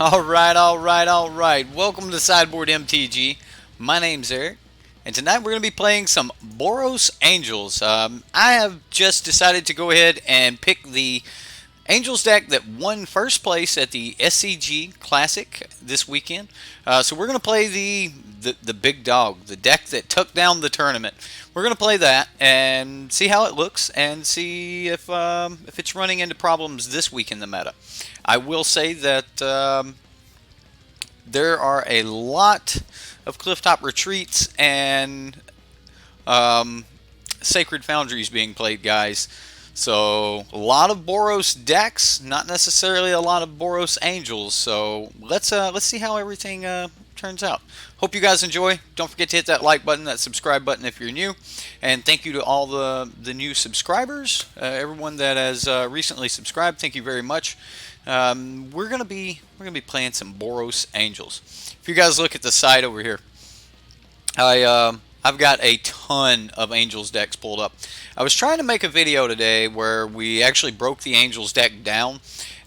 All right. Welcome to Sideboard MTG. My name's Eric, and tonight we're going to be playing some Boros Angels. I have just decided to go ahead and pick the Angels deck that won first place at the SCG Classic this weekend. So we're going to play the big dog, the deck that took down the tournament. We're going to play that and see how it looks and see if it's running into problems this week in the meta. I will say that there are a lot of Clifftop Retreats and Sacred Foundries being played, guys. So a lot of Boros decks, not necessarily a lot of Boros Angels. So let's see how everything turns out. Hope you guys enjoy. Don't forget to hit that like button, that subscribe button if you're new, and thank you to all the new subscribers, everyone that has recently subscribed. Thank you very much. We're gonna be playing some Boros Angels. If you guys look at the side over here, I've got a ton of Angels decks pulled up. I was trying to make a video today where we actually broke the Angels deck down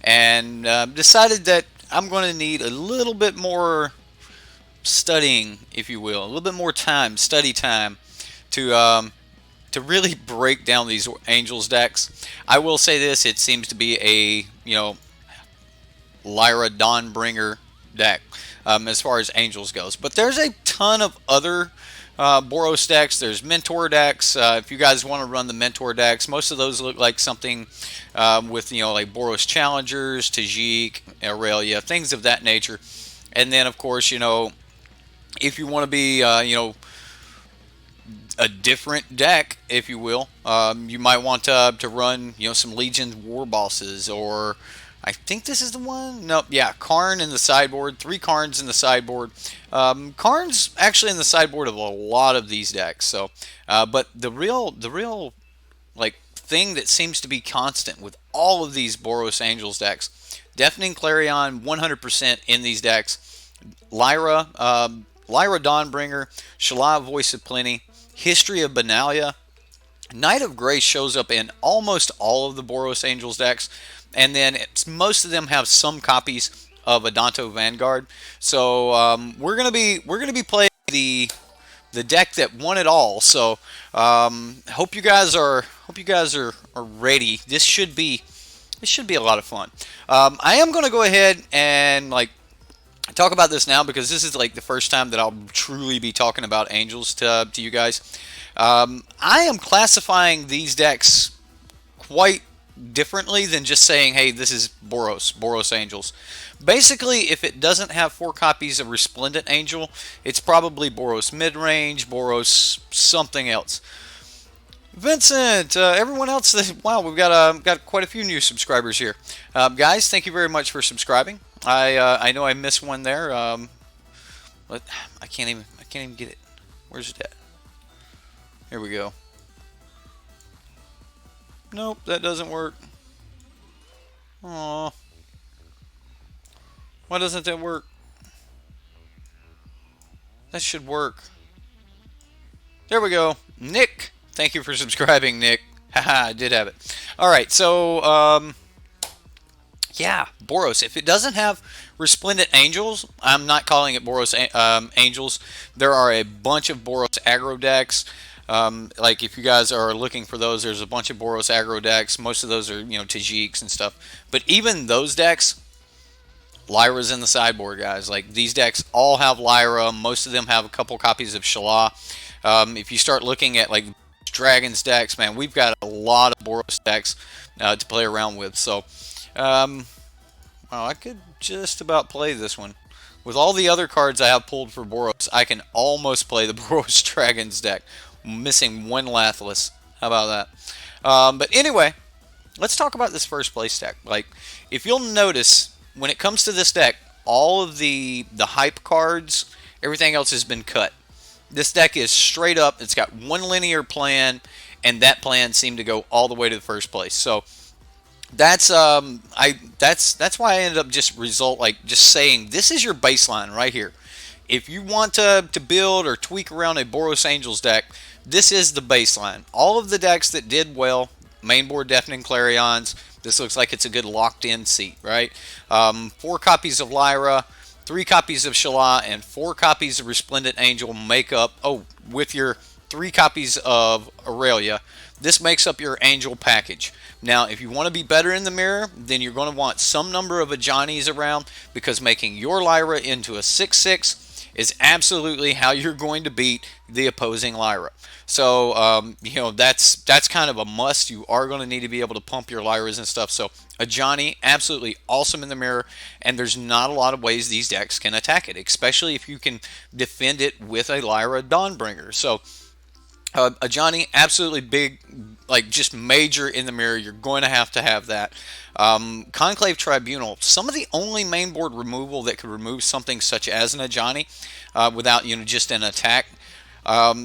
and decided that I'm going to need a little bit more studying, if you will, a little bit more time, study time, to really break down these Angels decks. I will say this: it seems to be a Lyra Dawnbringer deck as far as Angels goes, but there's a ton of other Boros decks. There's Mentor decks. If you guys want to run the Mentor decks, most of those look like something with like Boros Challengers, Tajik, Aurelia, things of that nature. And then of course if you want to be a different deck, if you will, you might want to run some Legion War Bosses, or I think this is the one. Nope, yeah, Karn in the sideboard. 3 Karns in the sideboard. Karn's actually in the sideboard of a lot of these decks. So, but the real like thing that seems to be constant with all of these Boros Angels decks, Deafening Clarion, 100% in these decks. Lyra, Lyra Dawnbringer, Shala, Voice of Plenty, History of Benalia. Knight of Grace shows up in almost all of the Boros Angels decks. And then most of them have some copies of Adanto Vanguard. So we're gonna be playing the deck that won it all. So hope you guys are ready. This should be a lot of fun. I am gonna go ahead and talk about this now because this is the first time that I'll truly be talking about Angels to you guys. I am classifying these decks quite differently than just saying, hey, this is Boros Angels. Basically, if it doesn't have 4 copies of Resplendent Angel, it's probably Boros Midrange, Boros something else. Vincent, everyone else, wow, we've got quite a few new subscribers here. Guys, thank you very much for subscribing. I know I missed one there, but I can't even get it. Where's it at? Here we go. Nope, that doesn't work. Aww. Why doesn't that work? That should work. There we go. Nick, thank you for subscribing, Nick. Haha, I did have it. Alright, so, yeah, Boros. If it doesn't have Resplendent Angels, I'm not calling it Boros Angels. There are a bunch of Boros aggro decks. If you guys are looking for those, there's a bunch of Boros aggro decks. Most of those are Tajiks and stuff. But even those decks, Lyra's in the sideboard, guys. These decks all have Lyra. Most of them have a couple copies of Shala. If you start looking at Dragons decks, man, we've got a lot of Boros decks to play around with. So, I could just about play this one. With all the other cards I have pulled for Boros, I can almost play the Boros Dragons deck. Missing 1 Lathless. How about that? But anyway, let's talk about this first place deck. If you'll notice, when it comes to this deck, all of the hype cards, everything else has been cut. This deck is straight up. It's got 1 linear plan, and that plan seemed to go all the way to the first place. So that's why I ended up just saying this is your baseline right here. If you want to build or tweak around a Boros Angels deck, this is the baseline. All of the decks that did well, Mainboard Deafening Clarions. This looks like it's a good locked-in seat, right? 4 copies of Lyra, 3 copies of Shala, and 4 copies of Resplendent Angel make up, oh, with your 3 copies of Aurelia, this makes up your Angel package. Now, if you want to be better in the mirror, then you're going to want some number of Ajani's around, because making your Lyra into a 6/6 is absolutely how you're going to beat the opposing Lyra. So, you know, that's kind of a must. You are going to need to be able to pump your Lyras and stuff. So, Ajani, absolutely awesome in the mirror, and there's not a lot of ways these decks can attack it, especially if you can defend it with a Lyra Dawnbringer. So, Ajani, absolutely big, like just major in the mirror. You're going to have that. Conclave Tribunal, some of the only mainboard removal that could remove something such as an Ajani without, you know, just an attack.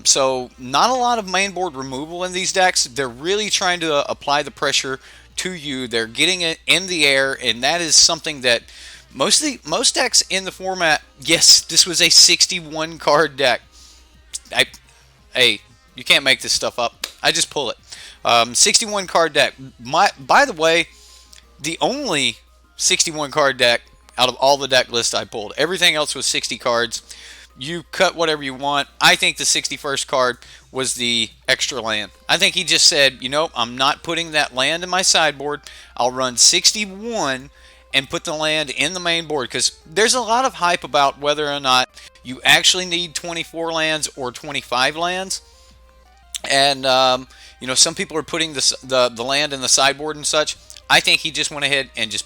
So not a lot of mainboard removal in these decks. They're really trying to apply the pressure to you. They're getting it in the air, and that is something that most decks in the format. Yes, this was a 61 card deck. Hey, you can't make this stuff up. I just pull it. 61 card deck. By the way, the only 61 card deck out of all the deck lists I pulled. Everything else was 60 cards. You cut whatever you want. I think the 61st card was the extra land. I think he just said, you know, I'm not putting that land in my sideboard. I'll run 61 and put the land in the main board, because there's a lot of hype about whether or not you actually need 24 lands or 25 lands. And, you know, some people are putting the land in the sideboard and such. I think he just went ahead and just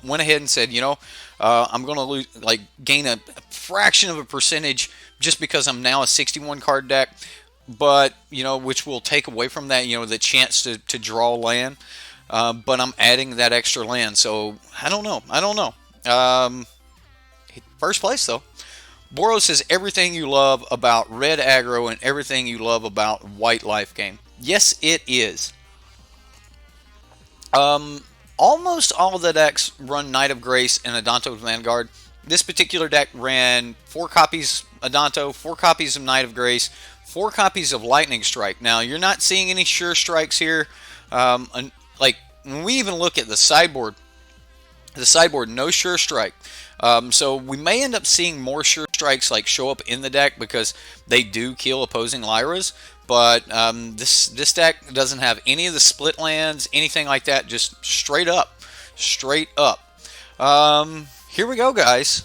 went ahead and said, you know, I'm going to lose, like, gain a fraction of a percentage just because I'm now a 61 card deck, but, you know, which will take away from that, you know, the chance to draw land. But I'm adding that extra land, so I don't know. First place, though. Boros is everything you love about red aggro and everything you love about white life game. Yes, it is. Almost all of the decks run Knight of Grace and Adanto Vanguard. This particular deck ran 4 copies Adanto, 4 copies of Knight of Grace, 4 copies of Lightning Strike. Now, you're not seeing any sure strikes here. Like, when we even look at the sideboard, no sure strike. So we may end up seeing more sure strikes like show up in the deck because they do kill opposing Lyras. But this deck doesn't have any of the split lands, anything like that. Just straight up. Here we go, guys.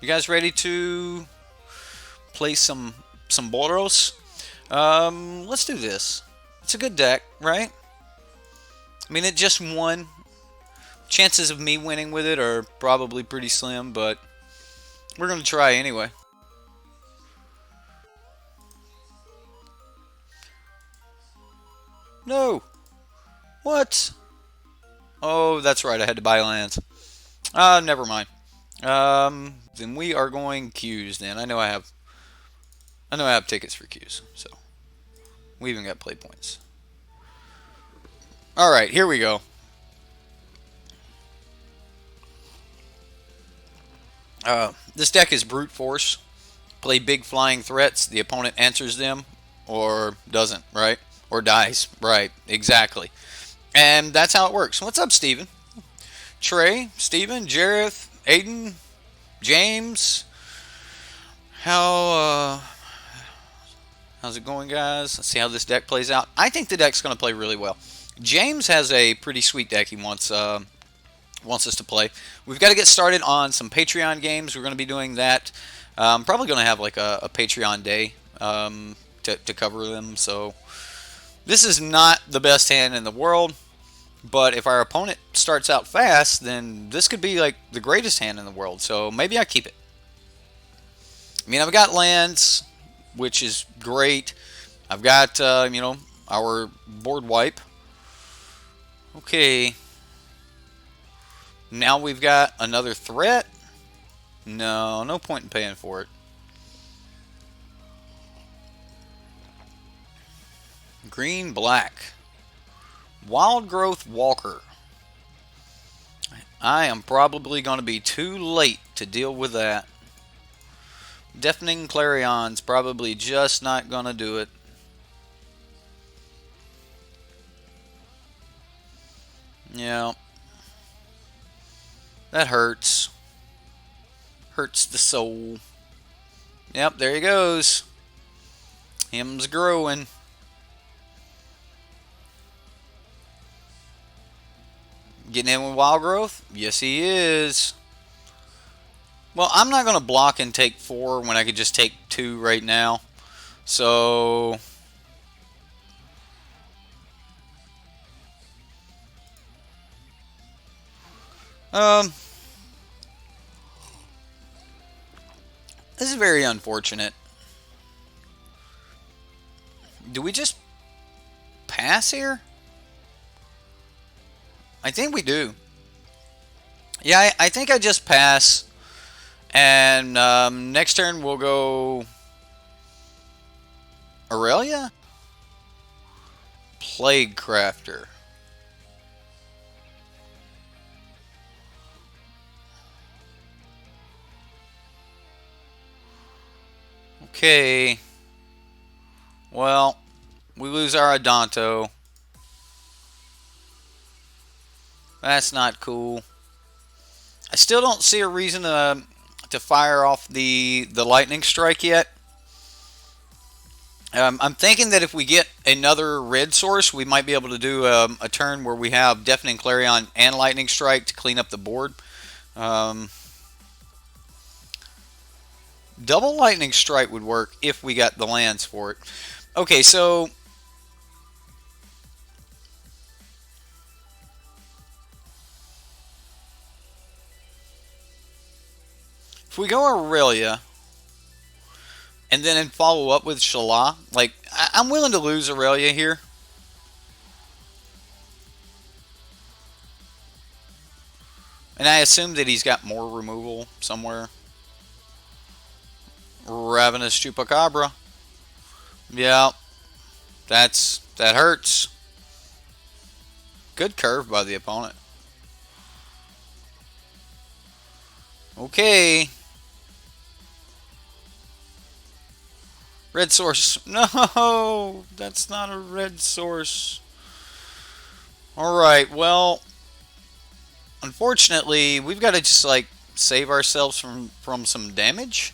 You guys ready to play some Boros? Let's do this. It's a good deck, right? I mean, it just won. Chances of me winning with it are probably pretty slim, but we're going to try anyway. No! What? Oh, that's right, I had to buy lands. Never mind. Then we are going queues then. I know I have tickets for queues, so we even got play points. Alright, here we go. This deck is brute force. Play big flying threats. The opponent answers them or doesn't, right? Or dies, right? Exactly. And that's how it works. What's up, Steven? Trey, Steven, Jareth, Aiden, James. How's it going, guys? Let's see how this deck plays out. I think the deck's going to play really well. James has a pretty sweet deck he wants us to play. We've got to get started on some Patreon games. We're going to be doing that. Probably going to have like a Patreon day to cover them. So this is not the best hand in the world, but if our opponent starts out fast, then this could be like the greatest hand in the world. So maybe I keep it. I mean, I've got lands, which is great. I've got you know, our board wipe. Okay. Now we've got another threat. No point in paying for it. Green, black. Wild Growth Walker. I am probably going to be too late to deal with that. Deafening Clarion's probably just not going to do it. Yeah, that hurts. Hurts the soul. Yep, there he goes. Him's growing. Getting in with wild growth? Yes, he is. Well, I'm not going to block and take 4 when I could just take 2 right now. So, um, this is very unfortunate. Do we just pass here? I think we do. Yeah, I think I just pass. And next turn we'll go Aurelia? Plague Crafter. Okay. Well, we lose our Adanto. That's not cool. I still don't see a reason to fire off the lightning strike yet. I'm thinking that if we get another red source, we might be able to do a turn where we have Deafening Clarion and Lightning Strike to clean up the board. Um, Double Lightning Strike would work if we got the lands for it. Okay, so if we go Aurelia and then follow up with Shala, like I'm willing to lose Aurelia here. And I assume that he's got more removal somewhere. Ravenous Chupacabra. Yeah, that hurts. Good curve by the opponent. Okay. Red source. No, that's not a red source. Alright, well, unfortunately, we've got to just, like, save ourselves from some damage.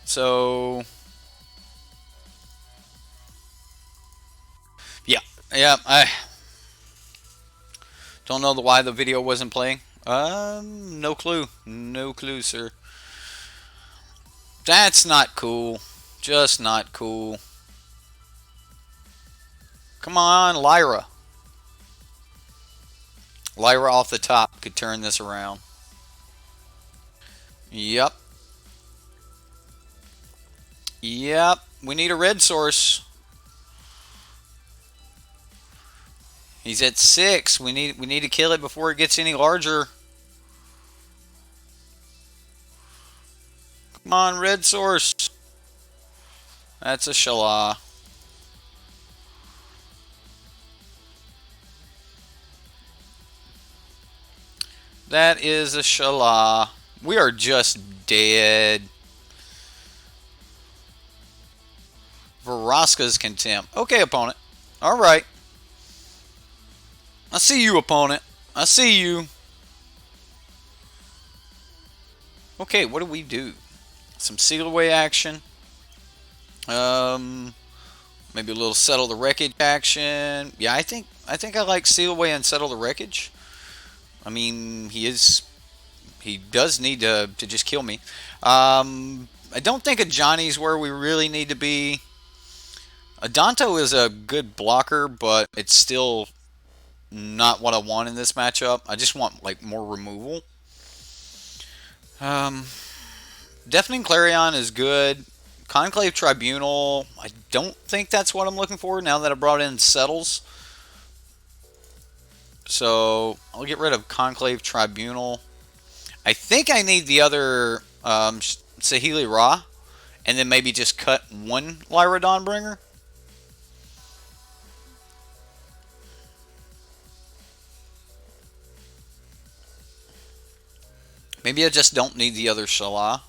So, yeah. Yeah, I don't know why the video wasn't playing. No clue. No clue, sir. That's not cool. Just not cool. Come on, Lyra. Lyra off the top could turn this around. Yep. Yep. We need a red source. He's at 6. We need to kill it before it gets any larger. Come on, red source. That's a Shala. That is a Shala. We are just dead. Vraska's Contempt. Okay, opponent. Alright. I see you, opponent. I see you. Okay, what do we do? Some seal away action. Maybe a little settle the wreckage action. Yeah, I think I like seal away and settle the wreckage. I mean, he does need to just kill me. I don't think a Johnny's where we really need to be. Adanto is a good blocker, but it's still not what I want in this matchup. I just want like more removal. Deafening Clarion is good. Conclave Tribunal, I don't think that's what I'm looking for now that I brought in Settles. So I'll get rid of Conclave Tribunal. I think I need the other Saheeli Ra, and then maybe just cut one Lyra Dawnbringer. Maybe I just don't need the other Shala.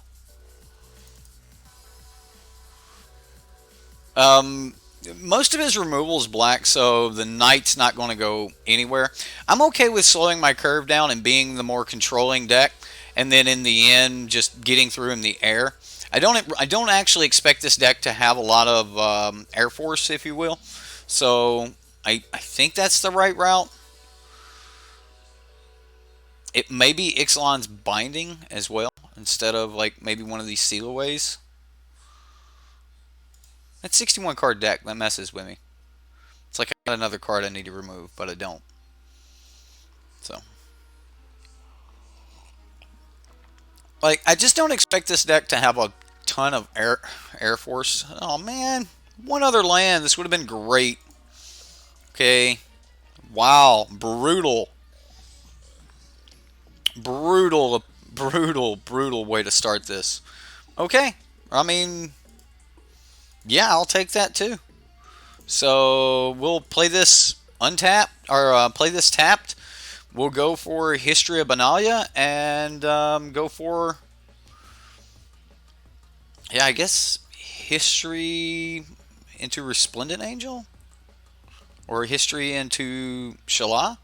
most of his removal is black, so the knight's not going to go anywhere. I'm okay with slowing my curve down and being the more controlling deck, and then in the end just getting through in the air. I don't actually expect this deck to have a lot of air force, if you will. So I think that's the right route. It may be Ixalan's Binding as well, instead of like maybe one of these Sealaways. That 61 card deck, that messes with me. It's like I got another card I need to remove, but I don't. So, like, I just don't expect this deck to have a ton of air force. Oh man, one other land. This would have been great. Okay. Wow, brutal, brutal way to start this. Okay. I mean, yeah, I'll take that too. So we'll play this untapped or play this tapped. We'll go for History of Benalia and go for, yeah, I guess History into Resplendent Angel or History into Shala.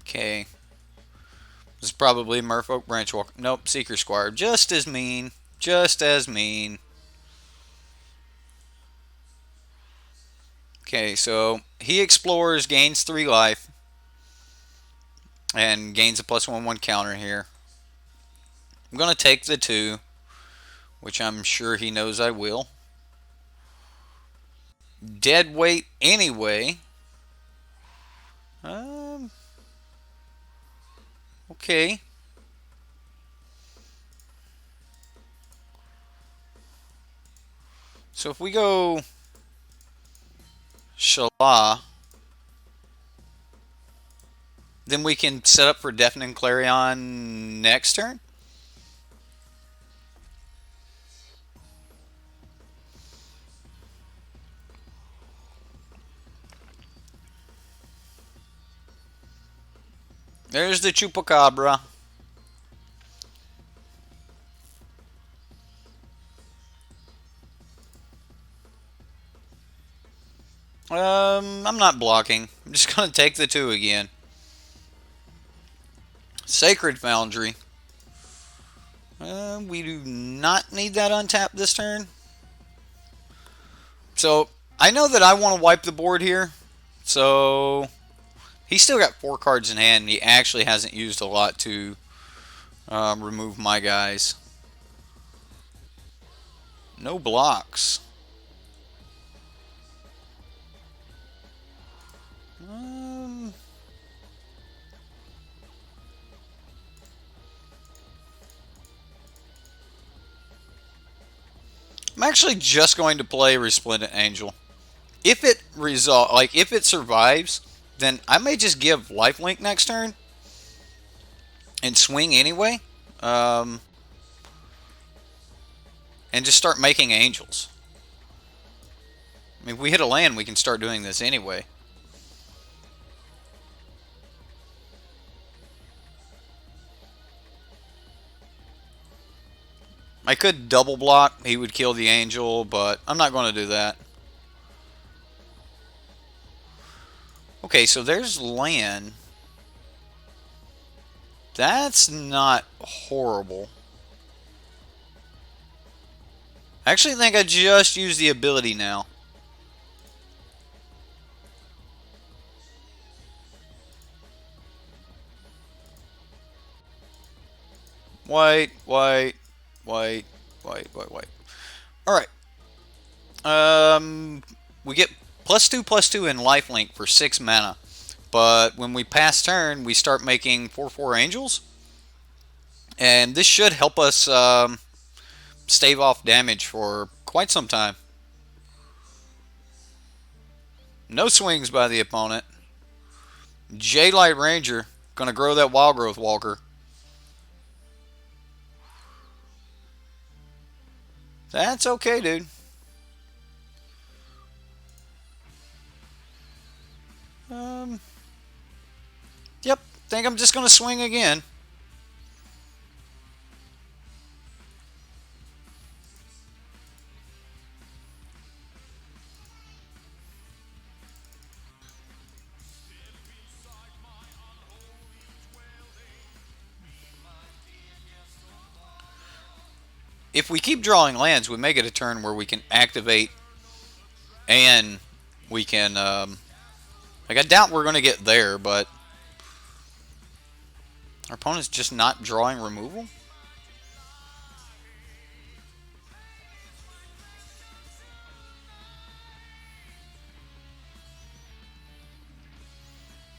Okay, this is probably Merfolk Branchwalker. Nope, Seeker Squire. Just as mean. Just as mean. Okay, so he explores, gains 3 life, and gains a +1/+1 counter here. I'm going to take the 2, which I'm sure he knows I will. Dead weight anyway. Okay. So if we go Shala, then we can set up for Deafening Clarion next turn. There's the Chupacabra. I'm not blocking. I'm just going to take the 2 again. Sacred Foundry. We do not need that untapped this turn. So, I know that I want to wipe the board here. So, he's still got 4 cards in hand. And he actually hasn't used a lot to remove my guys. No blocks. I'm actually just going to play Resplendent Angel. If it if it survives, then I may just give lifelink next turn and swing anyway, and just start making angels. I mean, if we hit a land, we can start doing this anyway. I could double block. He would kill the angel, but I'm not going to do that. Okay, so there's land. That's not horrible. I actually think I just used the ability now. White, white, white, white, white, white. Alright. We get +2/+2 in lifelink for 6 mana. But when we pass turn, we start making 4/4 angels. And this should help us stave off damage for quite some time. No swings by the opponent. J-Light Ranger. Gonna grow that Wild Growth Walker. That's okay, dude. Yep. Think I'm just gonna swing again. if we keep drawing lands, we may get a turn where we can activate and we can, like, I doubt we're going to get there, but our opponent's just not drawing removal.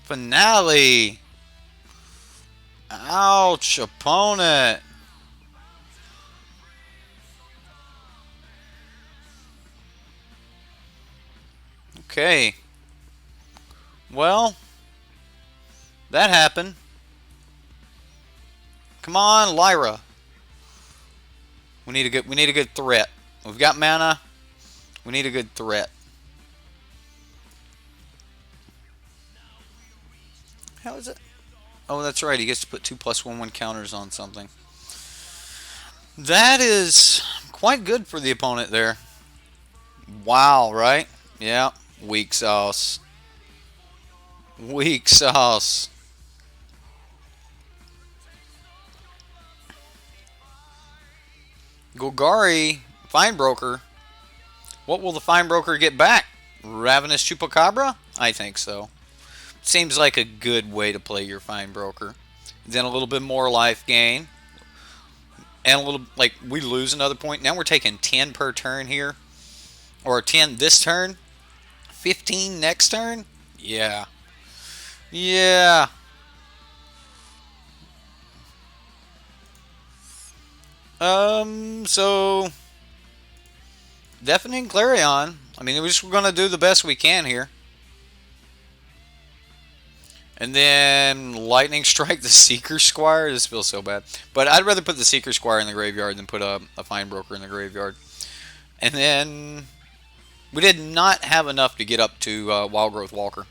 Finale. Ouch, opponent. Okay. Well, that happened. Come on, Lyra. We need a good threat. We've got mana. We need a good threat. How is it? Oh, that's right. He gets to put 2+1/1 counters on something. That is quite good for the opponent there. Wow, right? Yeah. Weak sauce. Weak sauce. Golgari, Fine Broker. What will the Fine Broker get back? Ravenous Chupacabra? I think so. Seems like a good way to play your Fine Broker. Then a little bit more life gain. And a little, like, we lose another point. Now we're taking 10 per turn here. Or 10 this turn. 15 next turn? Yeah. Yeah. So Deafening Clarion. I mean, we're just going to do the best we can here. And then Lightning Strike the Seeker Squire. This feels so bad. But I'd rather put the Seeker Squire in the graveyard than put a Fine Broker in the graveyard. And then we did not have enough to get up to Wild Growth Walker.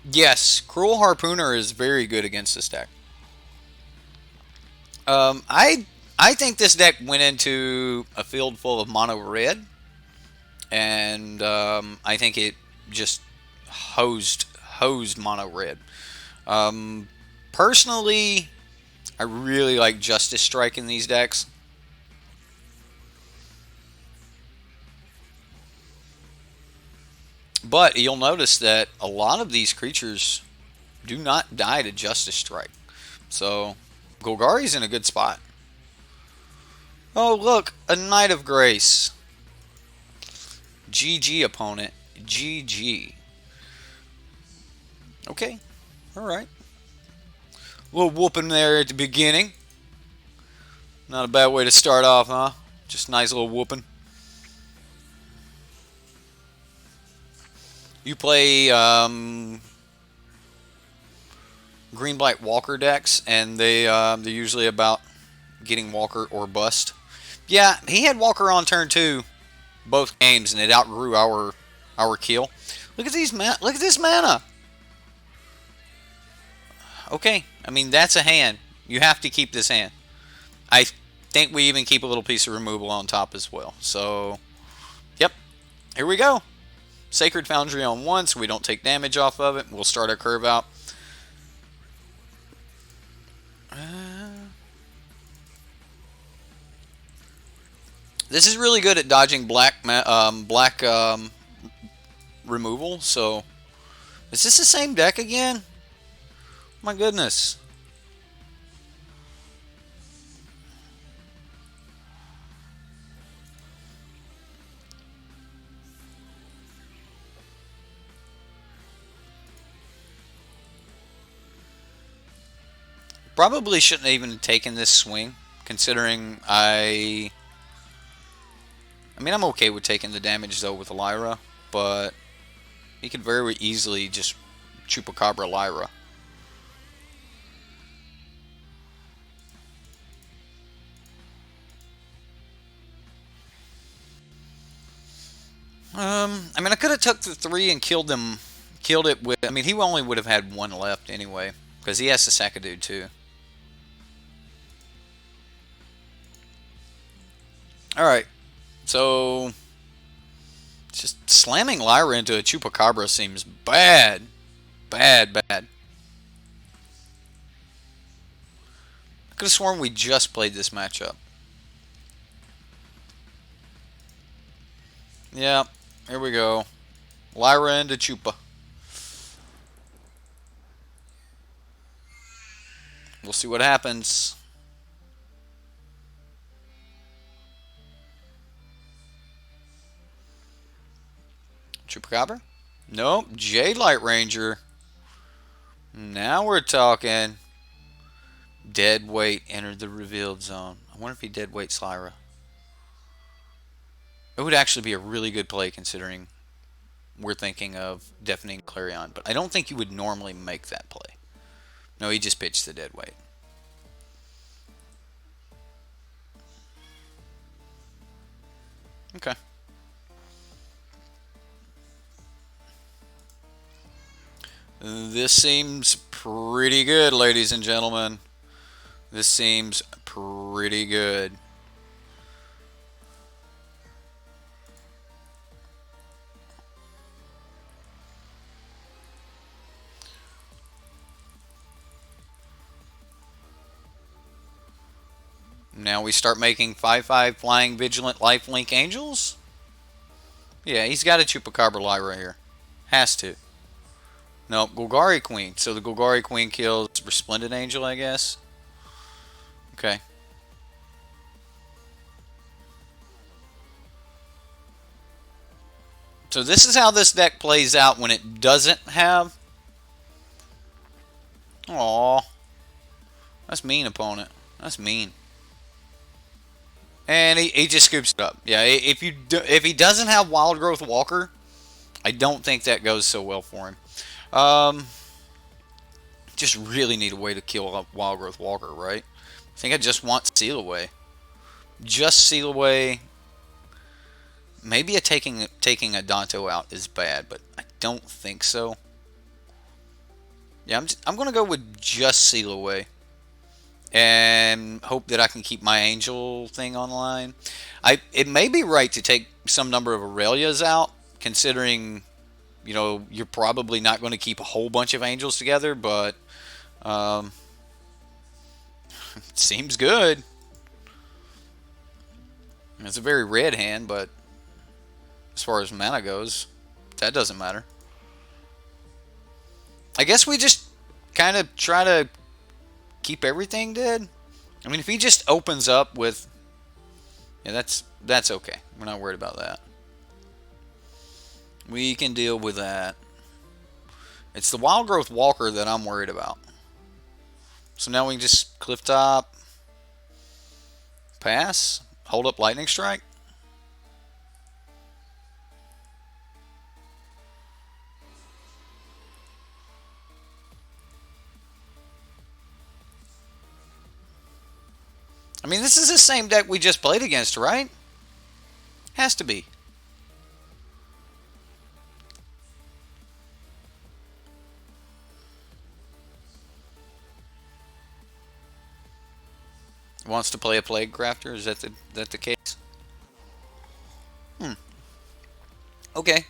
Yes, Cruel Harpooner is very good against this deck. I think this deck went into a field full of mono red, and I think it just hosed mono red. Personally, I really like Justice Strike in these decks. But you'll notice that a lot of these creatures do not die to Justice Strike. So Golgari's in a good spot. Oh, look, a Knight of Grace. GG, opponent. GG. Okay, alright. A little whooping there at the beginning. Not a bad way to start off, huh? Just a nice little whooping. You play green-black Walker decks, and they're usually about getting Walker or bust. Yeah, he had Walker on turn 2 both games, and it outgrew our kill. Look at these look at this mana. Okay, I mean that's a hand. You have to keep this hand. I think we even keep a little piece of removal on top as well. So, yep, here we go. Sacred Foundry on 1, so we don't take damage off of it. We'll start our curve out. This is really good at dodging black removal. So, is this the same deck again? My goodness. Probably shouldn't have even taken this swing, considering I mean, I'm okay with taking the damage, though, with Lyra, but he could very easily just Chupacabra Lyra. I mean, I could have took the 3 and killed it with, I mean, he only would have had 1 left anyway, because he has to sack a dude, too. Alright, so just slamming Lyra into a Chupacabra seems bad. Bad, bad. I could have sworn we just played this matchup. Yeah, here we go. Lyra into Chupa. We'll see what happens. Chupacabra? Nope. Jade Light Ranger. Now we're talking. Dead weight entered the revealed zone. I wonder if he dead weights Lyra. It would actually be a really good play considering we're thinking of Deafening Clarion. But I don't think you would normally make that play. No, he just pitched the dead weight. Okay. This seems pretty good, ladies and gentlemen. This seems pretty good. Now we start making 5/5 flying vigilant lifelink angels. Yeah, he's got a Chupacabra Lyra here. Has to. Nope, Golgari Queen. So the Golgari Queen kills Resplendent Angel, I guess. Okay. So this is how this deck plays out when it doesn't have... Aww. That's mean, opponent. That's mean. And he just scoops it up. Yeah, if he doesn't have Wild Growth Walker, I don't think that goes so well for him. Just really need a way to kill a Wild Growth Walker, right? I think I just want Seal Away. Just Seal Away. Maybe taking a Danto out is bad, but I don't think so. Yeah, I'm going to go with just Seal Away. And hope that I can keep my Angel thing online. It may be right to take some number of Aurelias out, considering, you know, you're probably not going to keep a whole bunch of Angels together, but it seems good. It's a very red hand, but as far as mana goes, that doesn't matter. I guess we just kind of try to keep everything dead. I mean, if he just opens up with... Yeah, that's okay. We're not worried about that. We can deal with that. It's the Wild Growth Walker that I'm worried about. So now we can just Cliff Top. Pass. Hold up Lightning Strike. I mean, this is the same deck we just played against, right? Has to be. Wants to play a Plague Crafter? Is that the case? Okay.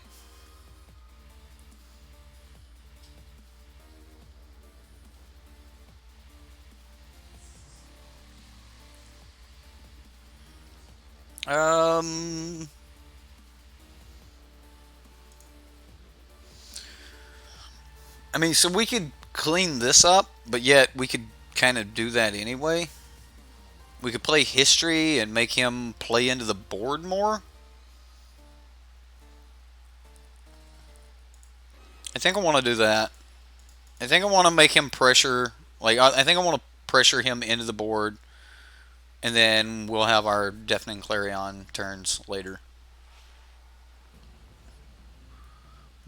I mean, so we could clean this up, but yet we could kind of do that anyway. We could play History and make him play into the board more. I think I want to do that. I think I want to make him pressure. Like, I think I want to pressure him into the board. And then we'll have our Deafening Clarion turns later.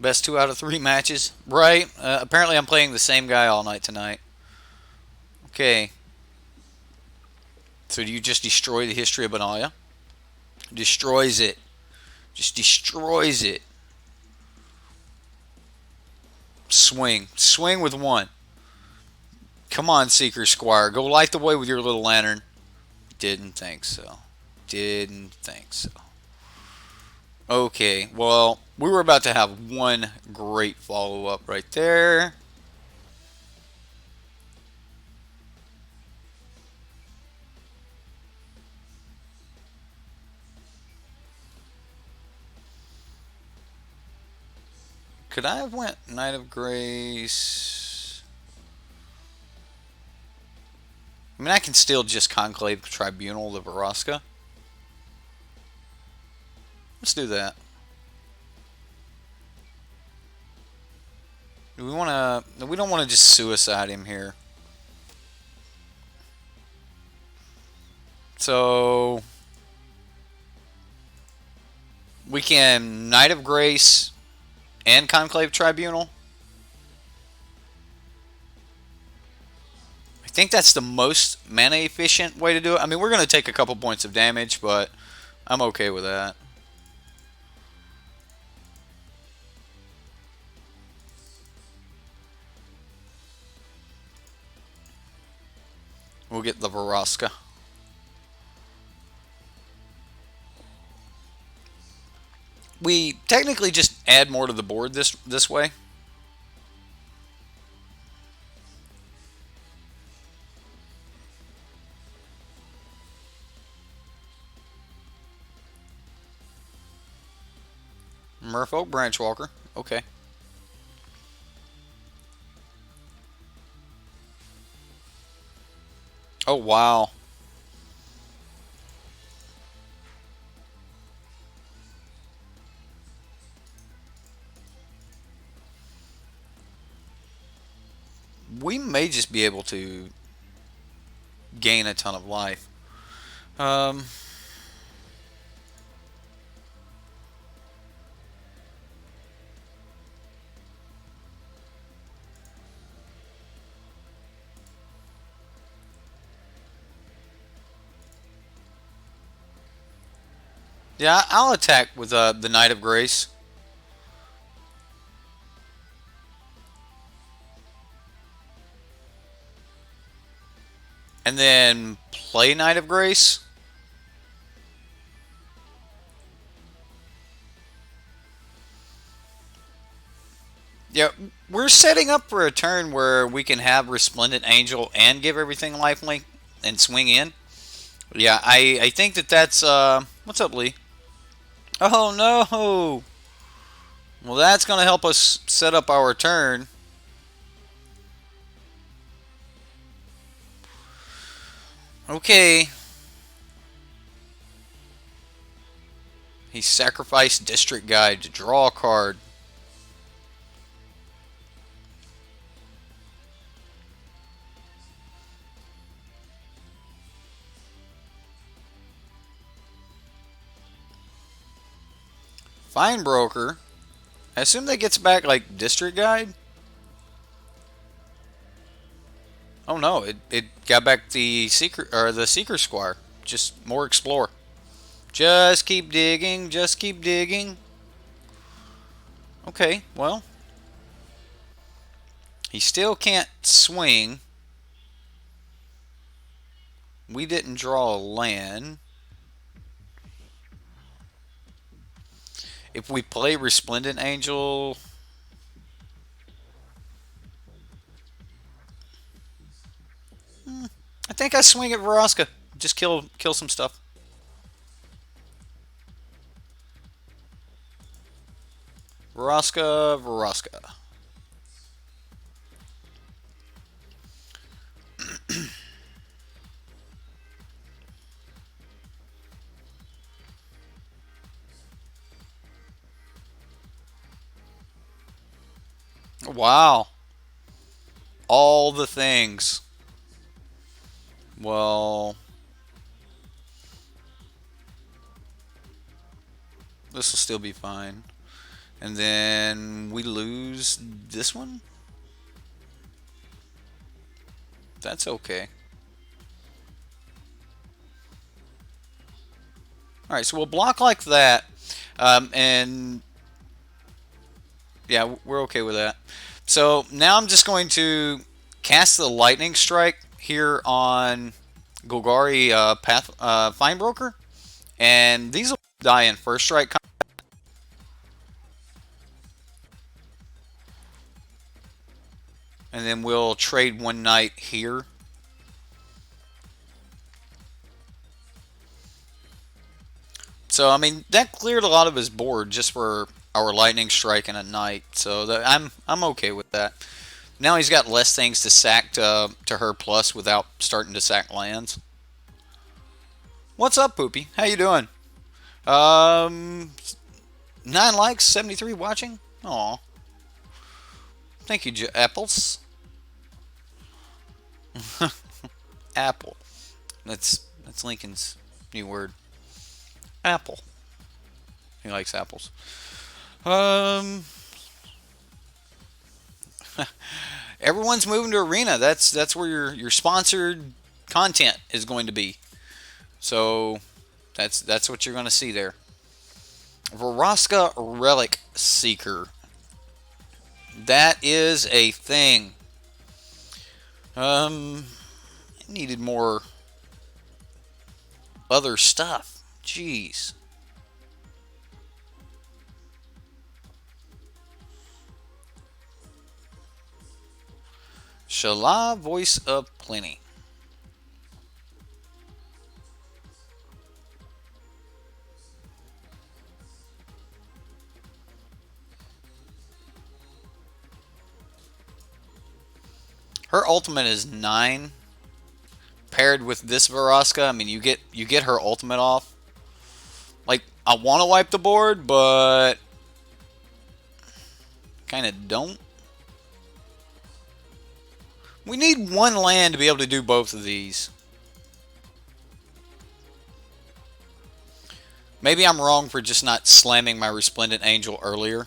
Best 2 out of 3 matches. Right. Apparently I'm playing the same guy all night tonight. Okay. So do you just destroy the History of Benalia? Destroys it. Just destroys it. Swing. Swing with 1. Come on, Seeker Squire. Go light the way with your little lantern. Didn't think so. Didn't think so. Okay, well, we were about to have one great follow-up right there. Could I have went Knight of Grace? I mean, I can still just Conclave Tribunal the Veraska. Let's do that. Do we want to? We don't want to just suicide him here. So we can Knight of Grace and Conclave Tribunal. I think that's the most mana efficient way to do it. I mean, we're going to take a couple points of damage, but I'm okay with that. We'll get the Veraska. We technically just add more to the board this way. Merfolk Branchwalker. Okay. Oh, wow. We may just be able to gain a ton of life. Yeah, I'll attack with the Knight of Grace. And then play Knight of Grace. Yeah, we're setting up for a turn where we can have Resplendent Angel and give everything lifelink and swing in. Yeah, I think that's what's up, Lee? Oh no. Well, that's going to help us set up our turn. Okay. He sacrificed District Guide to draw a card. Fine Broker. I assume that gets back like District Guide. Oh no, it got back the Seeker or the Seeker Squire. Just more explore. Just keep digging, just keep digging. Okay, well. He still can't swing. We didn't draw a land. If we play Resplendent Angel, I think I swing at Veraska. Just kill some stuff. Veraska, Veraska. Wow. All the things. Well, this will still be fine. And then we lose this one? That's okay. Alright, so we'll block like that. And yeah, we're okay with that. So now I'm just going to cast the Lightning Strike here on Golgari Fine Broker. And these will die in first strike. And then we'll trade one night here. So, I mean, that cleared a lot of his board just for our lightning strike in a night, so that I'm okay with that. Now he's got less things to sack to her plus without starting to sack lands. What's up, Poopy? How you doing? Um, 9 likes, 73 watching. Aw, thank you, Apples. Apple. That's Lincoln's new word. Apple. He likes apples. Um, everyone's moving to Arena. That's where your sponsored content is going to be. So that's what you're going to see there. Vraska Relic Seeker. That is a thing. Needed more other stuff. Jeez. Shala, Voice of Plenty. Her ultimate is 9. Paired with this Vraska, I mean, you get her ultimate off. Like, I want to wipe the board, but kind of don't. We need one land to be able to do both of these. Maybe I'm wrong for just not slamming my Resplendent Angel earlier.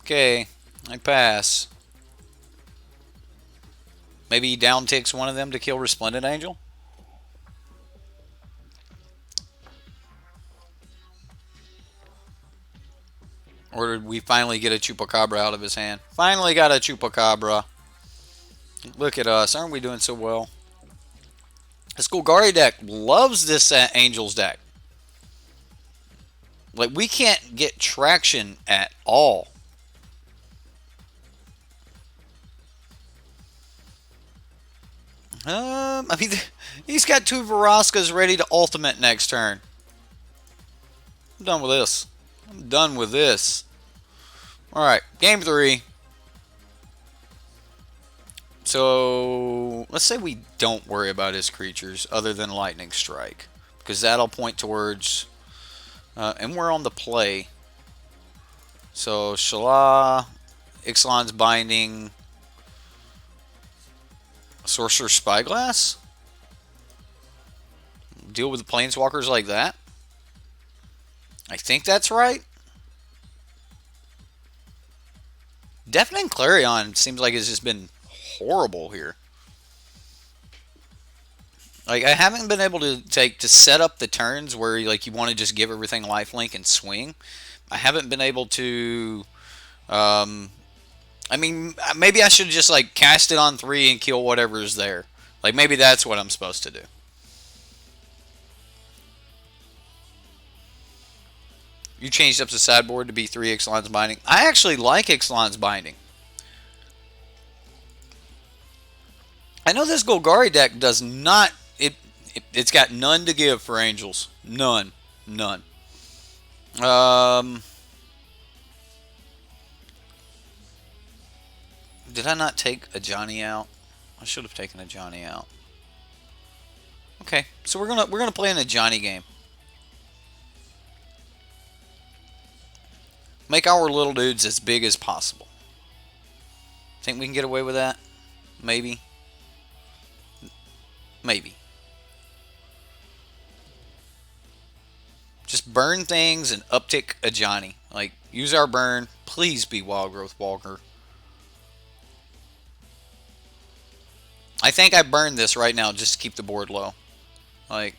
Okay, I pass. Maybe he down ticks one of them to kill Resplendent Angel? Or did we finally get a Chupacabra out of his hand? Finally got a Chupacabra. Look at us. Aren't we doing so well? This Golgari deck loves this Angels deck. Like, we can't get traction at all. I mean, he's got 2 Vraskas ready to ultimate next turn. I'm done with this. I'm done with this. Alright, game 3. So, let's say we don't worry about his creatures other than Lightning Strike. Because that'll point towards... and we're on the play. So, Shala, Ixalan's Binding, Sorcerer's Spyglass? Deal with the Planeswalkers like that? I think that's right. Deafening Clarion seems like it's just been horrible here. Like, I haven't been able to set up the turns where like you want to just give everything lifelink and swing. I haven't been able to. I mean, maybe I should just like cast it on 3 and kill whatever's there. Like, maybe that's what I'm supposed to do. You changed up the sideboard to be 3 Ixalan's Binding. I actually like Ixalan's Binding. I know this Golgari deck does not... It's got none to give for Angels. None. None. Did I not take a Johnny out? I should have taken a Johnny out. Okay, so we're gonna play in a Johnny game. Make our little dudes as big as possible. Think we can get away with that? Maybe. Maybe. Just burn things and uptick a Johnny. Like, use our burn. Please be Wild Growth Walker. I think I burned this right now just to keep the board low. Like,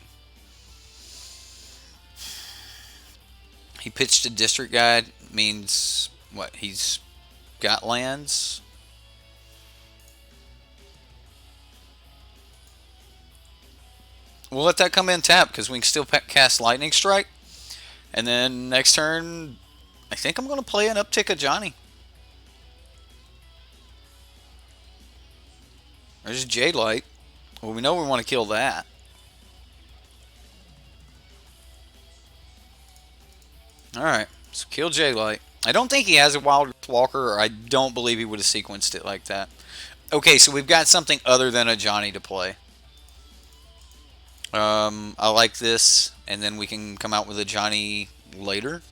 he pitched a District Guide. Means, what, he's got lands? We'll let that come in tap because we can still cast Lightning Strike. And then next turn, I think I'm going to play an uptick of Johnny. There's Jade Light. Well, we know we want to kill that. Alright, so kill J-Light. I don't think he has a Wild Walker, or I don't believe he would have sequenced it like that. Okay, so we've got something other than a Johnny to play. I like this, and then we can come out with a Johnny later,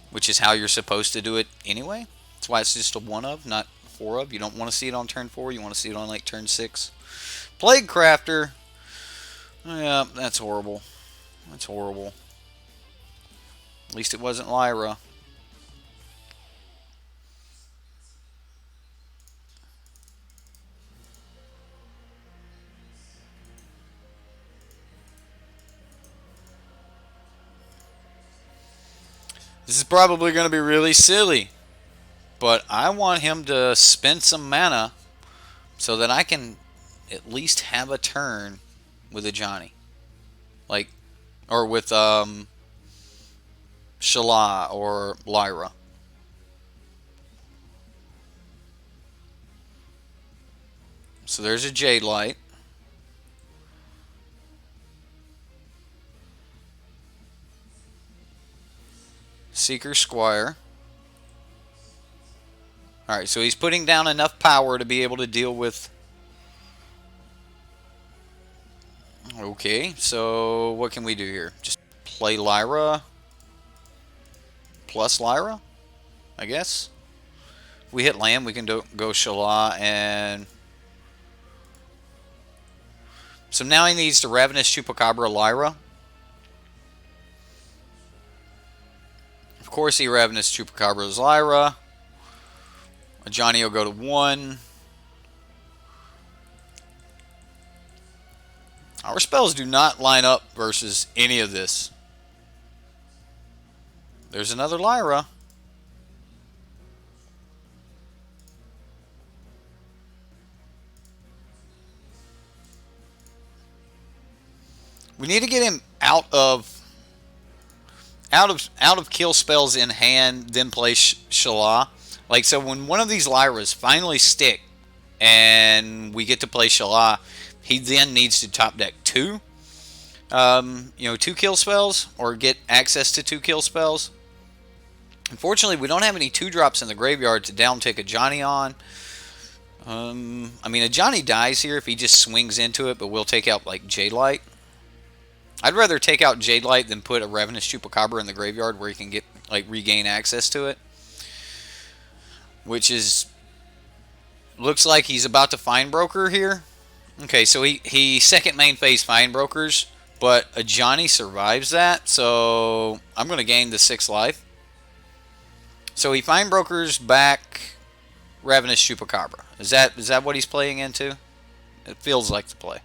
which is how you're supposed to do it anyway. That's why it's just a 1 of, not 4 of. You don't want to see it on turn 4, you want to see it on like turn 6. Plague Crafter. Yeah, that's horrible. That's horrible. At least it wasn't Lyra. This is probably going to be really silly, but I want him to spend some mana so that I can at least have a turn with a Johnny. Like, or with Shala or Lyra. So there's a Jade Light. Seeker Squire. Alright, so he's putting down enough power to be able to deal with... Okay, so what can we do here? Just play Lyra plus Lyra, I guess. If we hit land, we can go Shala and... So now he needs to Ravenous Chupacabra Lyra. Of course he Ravenous Chupacabra's Lyra. Johnny will go to 1. Our spells do not line up versus any of this. There's another Lyra. We need to get him out of kill spells in hand, then play Shala. Like, so when one of these Lyras finally stick and we get to play Shala, he then needs to top deck 2 2 kill spells, or get access to 2 kill spells. Unfortunately, we don't have any 2-drops in the graveyard to down tick a Johnny on. I mean, a Johnny dies here if he just swings into it, but we'll take out like Jade Light. I'd rather take out Jade Light than put a Ravenous Chupacabra in the graveyard where he can get like regain access to it. Which is... Looks like he's about to Find Broker here. Okay, so he second main phase Find Brokers, but a Johnny survives that, so I'm going to gain the 6 life. So he Find Brokers back Ravenous Chupacabra. Is that what he's playing into? It feels like the play.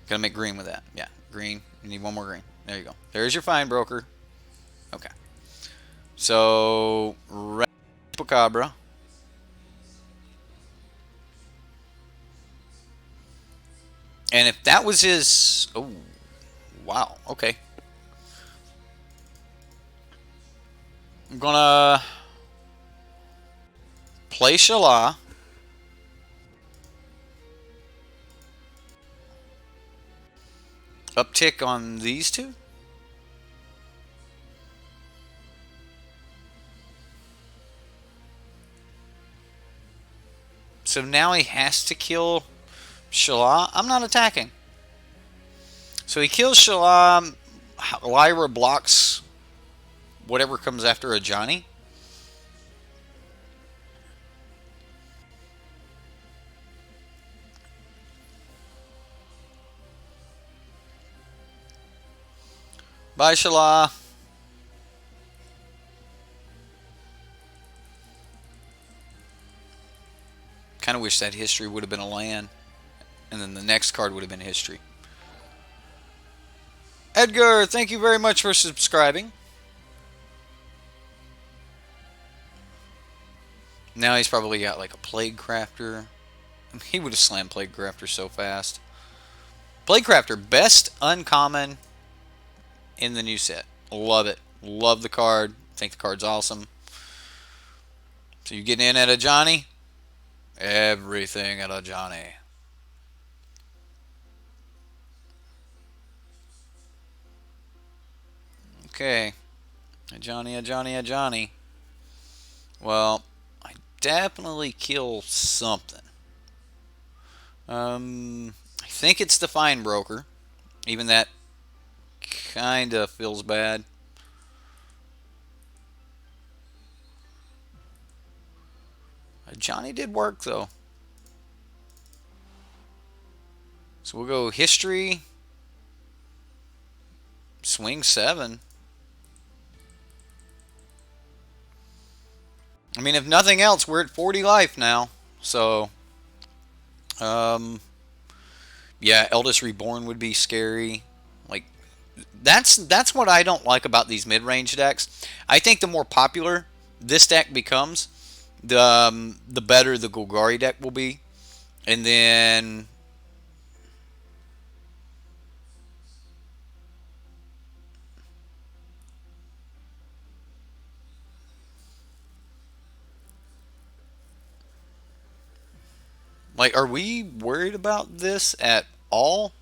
Gonna make green with that. Yeah, green. You need one more green. There you go. There's your Find Broker. Okay. So, Chupacabra. And if that was his... Oh, wow. Okay. I'm gonna play Shala. Uptick on these 2. So now he has to kill Shala. I'm not attacking. So he kills Shala. Lyra blocks whatever comes after a Johnny. Bye, Shala. Kind of wish that history would have been a land, and then the next card would have been history. Edgar, thank you very much for subscribing. Now he's probably got like a Plague Crafter. He would have slammed Plague Crafter so fast. Plague Crafter, best uncommon in the new set. Love it. Love the card. Think the card's awesome. So you getting in at a Johnny? Everything at a Johnny. Okay. A Johnny, a Johnny, a Johnny. Well, I definitely kill something. I think it's the Fine Broker. Even that kinda feels bad. Johnny did work though. So we'll go history. Swing 7. I mean, if nothing else, we're at 40 life now. So, um, yeah, Eldest Reborn would be scary. Like, that's what I don't like about these mid-range decks. I think the more popular this deck becomes, the better the Golgari deck will be. And then, like, are we worried about this at all?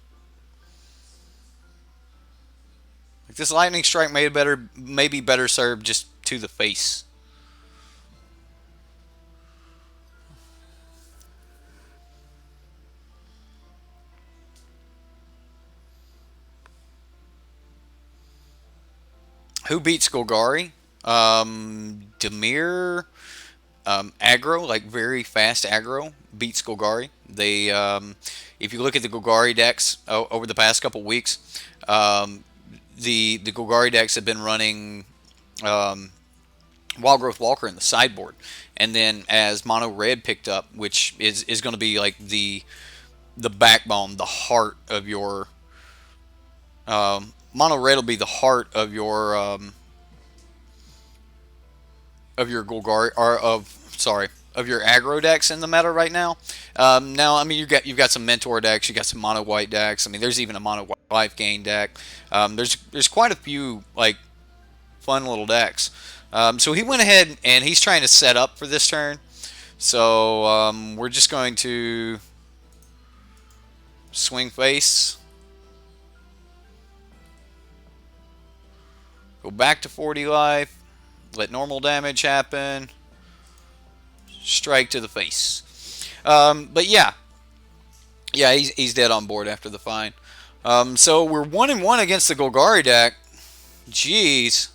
Like, this Lightning Strike may be better served just to the face. Who beats Golgari? Demir, aggro, like very fast aggro, beats Golgari. If you look at the Golgari decks over the past couple weeks, the Golgari decks have been running um, Wild Growth Walker in the sideboard, and then as Mono Red picked up, which is going to be like the backbone, the heart of your Mono Red will be the heart of your Golgari or of your aggro decks in the meta right now. Now, I mean, you've got some mentor decks, you got some mono white decks. I mean, there's even a mono white life gain deck. There's quite a few like fun little decks. So he went ahead and he's trying to set up for this turn. So we're just going to swing face, go back to 40 life, let normal damage happen, strike to the face. But yeah, he's dead on board after the fine. So we're 1-1 against the Golgari deck. Jeez.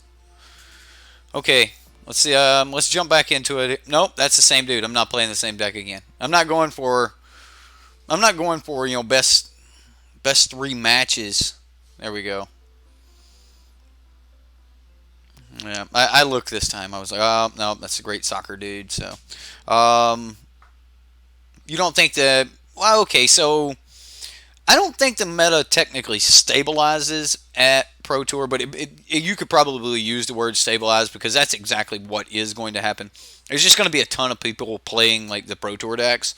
Okay, let's see. Let's jump back into it. Nope, that's the same dude. I'm not playing the same deck again. I'm not going for best 3 matches. There we go. Yeah, I looked this time. I was like, oh no, that's a great soccer dude. So, you don't think that? Well, okay, so I don't think the meta technically stabilizes at Pro Tour, but you could probably use the word stabilize because that's exactly what is going to happen. There's just going to be a ton of people playing like the Pro Tour decks.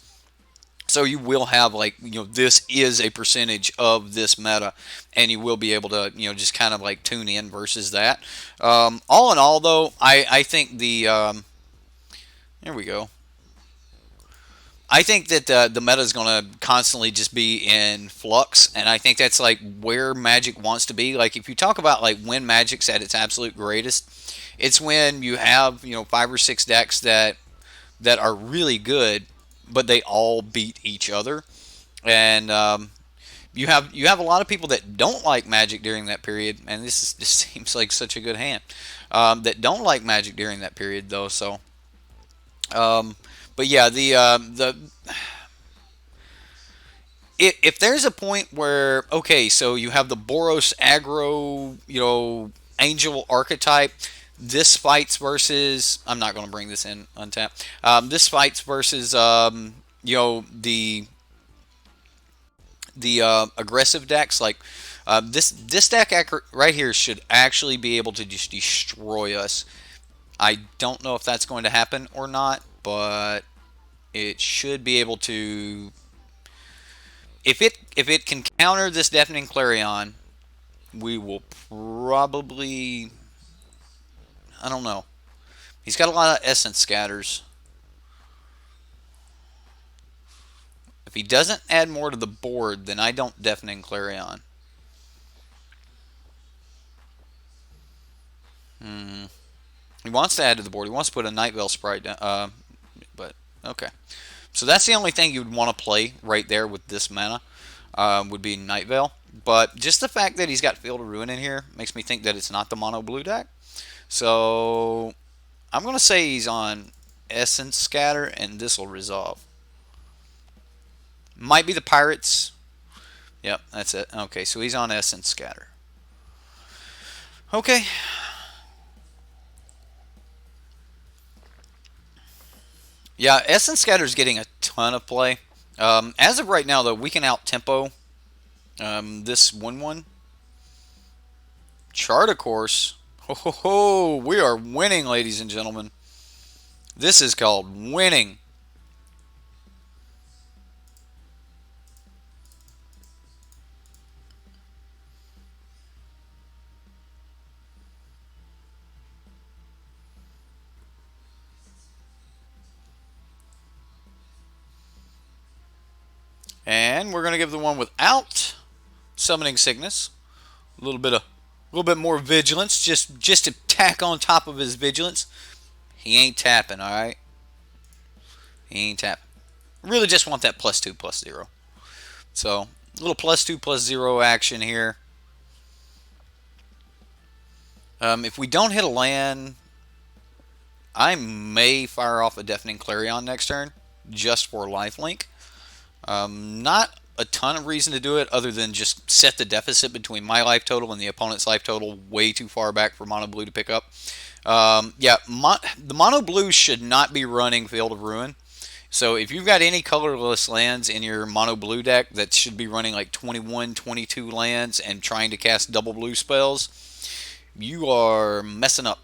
So you will have like, this is a percentage of this meta, and you will be able to, just kind of like tune in versus that. All in all, though, I think there we go. I think that the meta is going to constantly just be in flux, and I think that's like where Magic wants to be. Like if you talk about like when Magic's at its absolute greatest, it's when you have 5 or 6 decks that are really good, but they all beat each other, and you have a lot of people that don't like Magic during that period, and this seems like such a good hand that don't like Magic during that period though. So. But yeah, if there's a point where okay, so you have the Boros aggro, angel archetype. This fights versus. I'm not going to bring this in untapped. This fights versus the aggressive decks like this deck right here should actually be able to just destroy us. I don't know if that's going to happen or not, but it should be able to. If it can counter this Deafening Clarion, we will probably. I don't know. He's got a lot of Essence Scatters. If he doesn't add more to the board, then I don't Deafening Clarion. Hmm. He wants to add to the board. He wants to put a Night Veil Sprite down. But okay. So that's the only thing you would want to play right there with this mana. Would be Night Veil. But just the fact that he's got Field of Ruin in here makes me think that it's not the mono blue deck. So I'm going to say he's on Essence Scatter, and this will resolve. Might be the Pirates. Yep, that's it. Okay, so he's on Essence Scatter. Okay. Yeah, Essence Scatter is getting a ton of play. As of right now, though, we can out-tempo this 1-1. Chart, of course. Ho, ho, ho. We are winning, ladies and gentlemen. This is called winning. And we're going to give the one without Summoning Sickness a little bit more vigilance, just to tack on top of his vigilance. He ain't tapping, all right. He ain't tapping. Really, just want that +2/+0. So a little +2/+0 action here. If we don't hit a land, I may fire off a Deafening Clarion next turn just for lifelink. Not a ton of reason to do it other than just set the deficit between my life total and the opponent's life total way too far back for mono blue to pick up. Yeah, the mono blue should not be running Field of Ruin. So if you've got any colorless lands in your mono blue deck that should be running like 21, 22 lands and trying to cast double blue spells, you are messing up.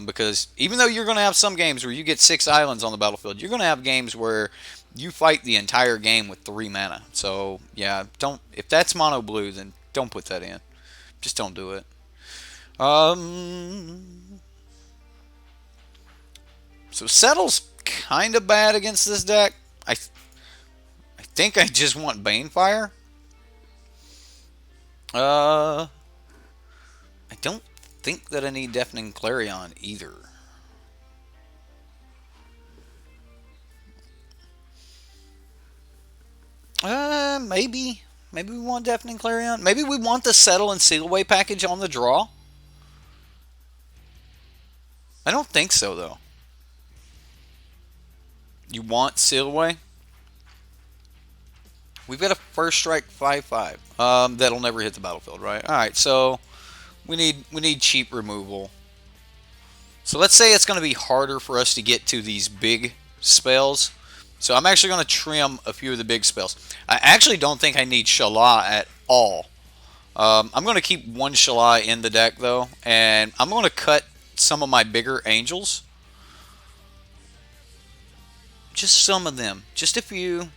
Because even though you're going to have some games where you get 6 islands on the battlefield, you're going to have games where you fight the entire game with 3 mana. So yeah, don't. If that's mono blue, then don't put that in. Just don't do it. So Settle's kind of bad against this deck. I think I just want Banefire. I don't think that I need Deafening Clarion either. Maybe. Maybe we want Deafening Clarion. Maybe we want the Settle and Seal Away package on the draw. I don't think so, though. You want Seal Away? We've got a First Strike 5/5. That'll never hit the battlefield, right? All right, so we need cheap removal. So let's say it's going to be harder for us to get to these big spells. So I'm actually going to trim a few of the big spells. I actually don't think I need Shala at all. I'm going to keep one Shala in the deck, though. And I'm going to cut some of my bigger angels. Just some of them. Just a few.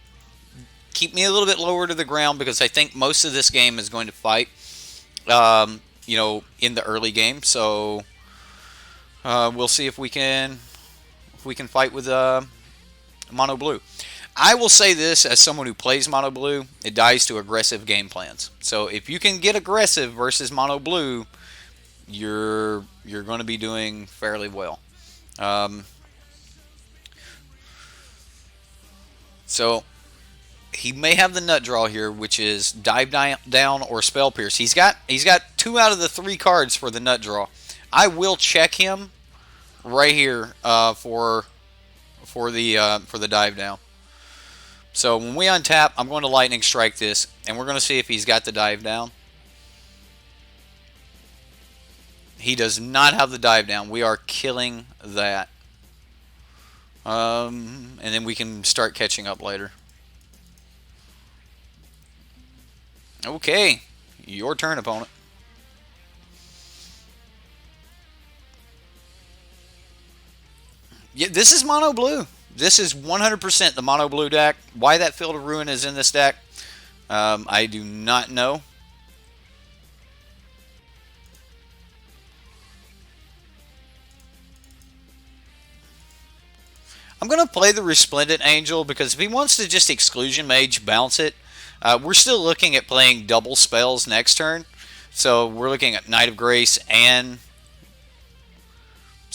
Keep me a little bit lower to the ground because I think most of this game is going to fight, in the early game. So we'll see if we can fight with mono blue. I will say this as someone who plays mono blue, it dies to aggressive game plans. So if you can get aggressive versus mono blue, you're going to be doing fairly well. So he may have the nut draw here, which is Dive Down or Spell Pierce. He's got 2 out of the 3 cards for the nut draw. I will check him right here for the Dive Down. So when we untap, I'm going to Lightning Strike this, and we're going to see if he's got the Dive Down. He does not have the Dive Down. We are killing that. And then we can start catching up later. Okay, your turn, opponent. Yeah, this is mono blue. This is 100% the mono blue deck. Why that Field of Ruin is in this deck, I do not know. I'm going to play the Resplendent Angel because if he wants to just Exclusion Mage, bounce it, we're still looking at playing 2 spells next turn. So we're looking at Knight of Grace and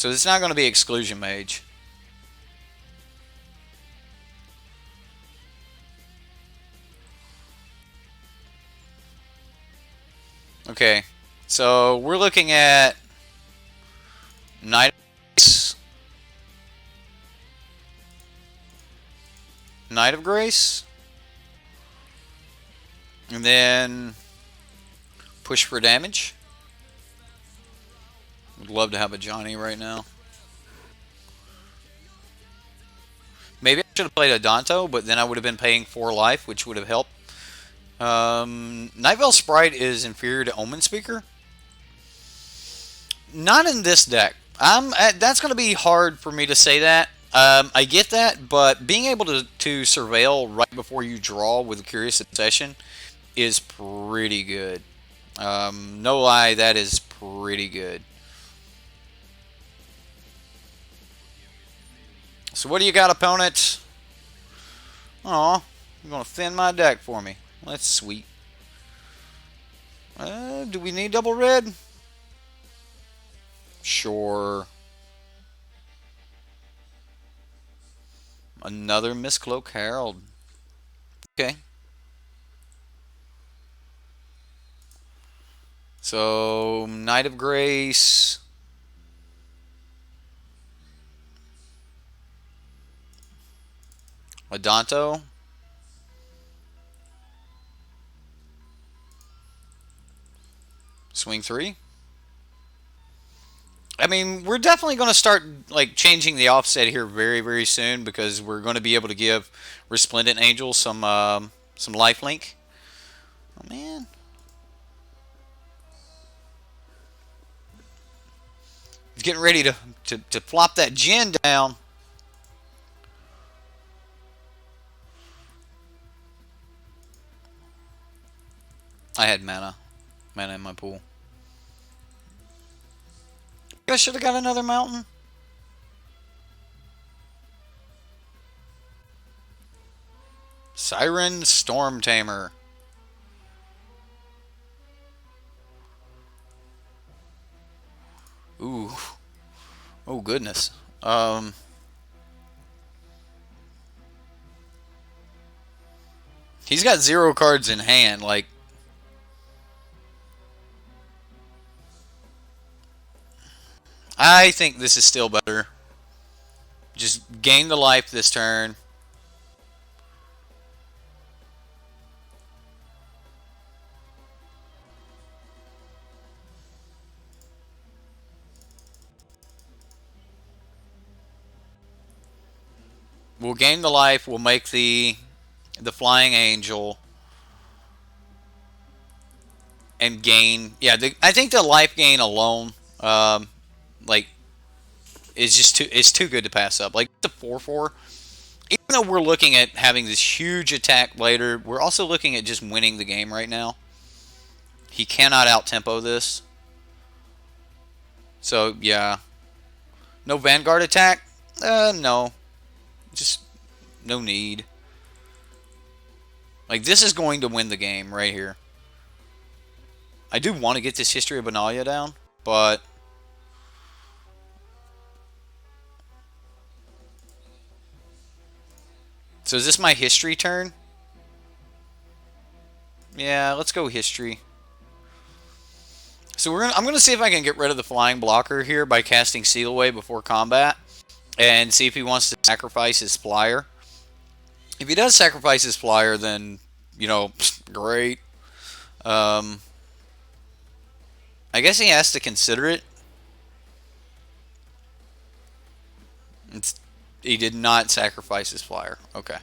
So it's not going to be Exclusion Mage. Okay, so we're looking at Knight of Grace. Knight of Grace. And then push for damage. Would love to have a Johnny right now. Maybe I should have played a Danto, but then I would have been paying 4 life, which would have helped. Nightveil Sprite is inferior to Omen Speaker. Not in this deck. That's going to be hard for me to say that. I get that, but being able to surveil right before you draw with a Curious Obsession is pretty good. No lie, that is pretty good. So what do you got, opponent? Aw, you're going to thin my deck for me. That's sweet. Do we need double red? Sure. Another Mistcloak Herald. Okay. So, Knight of Grace. Adanto. Swing 3. I mean, we're definitely going to start like changing the offset here very, very soon because we're going to be able to give Resplendent Angel some lifelink. Oh man, he's getting ready to flop that Jin down. I had mana in my pool. I should have got another mountain. Siren Storm Tamer. Ooh. Oh goodness. He's got 0 cards in hand. Like, I think this is still better. Just gain the life this turn. We'll gain the life. We'll make the Flying Angel. And gain. Yeah, I think the life gain alone, like, is just too good to pass up. Like the 4/4. Even though we're looking at having this huge attack later, we're also looking at just winning the game right now. He cannot out-tempo this. So, yeah. No Vanguard attack? No. Just no need. Like, this is going to win the game right here. I do want to get this History of Benalia down, but... So is this my history turn? Yeah, let's go history. So I'm gonna see if I can get rid of the flying blocker here by casting Seal Away before combat, and see if he wants to sacrifice his flyer. If he does sacrifice his flyer, then you know, great. I guess he has to consider it. He did not sacrifice his flyer. Okay.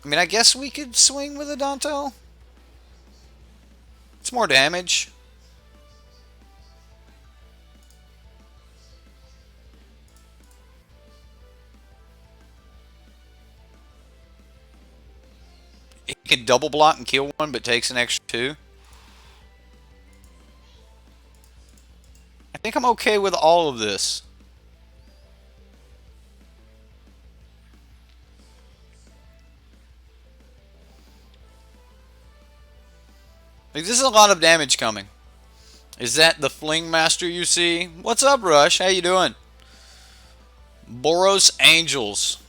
I mean, I guess we could swing with a Danto. It's more damage. He can double block and kill one, but takes an extra 2. I think I'm okay with all of this. Like, this is a lot of damage coming. Is that the Fling Master you see? What's up, Rush? How you doing? Boros Angels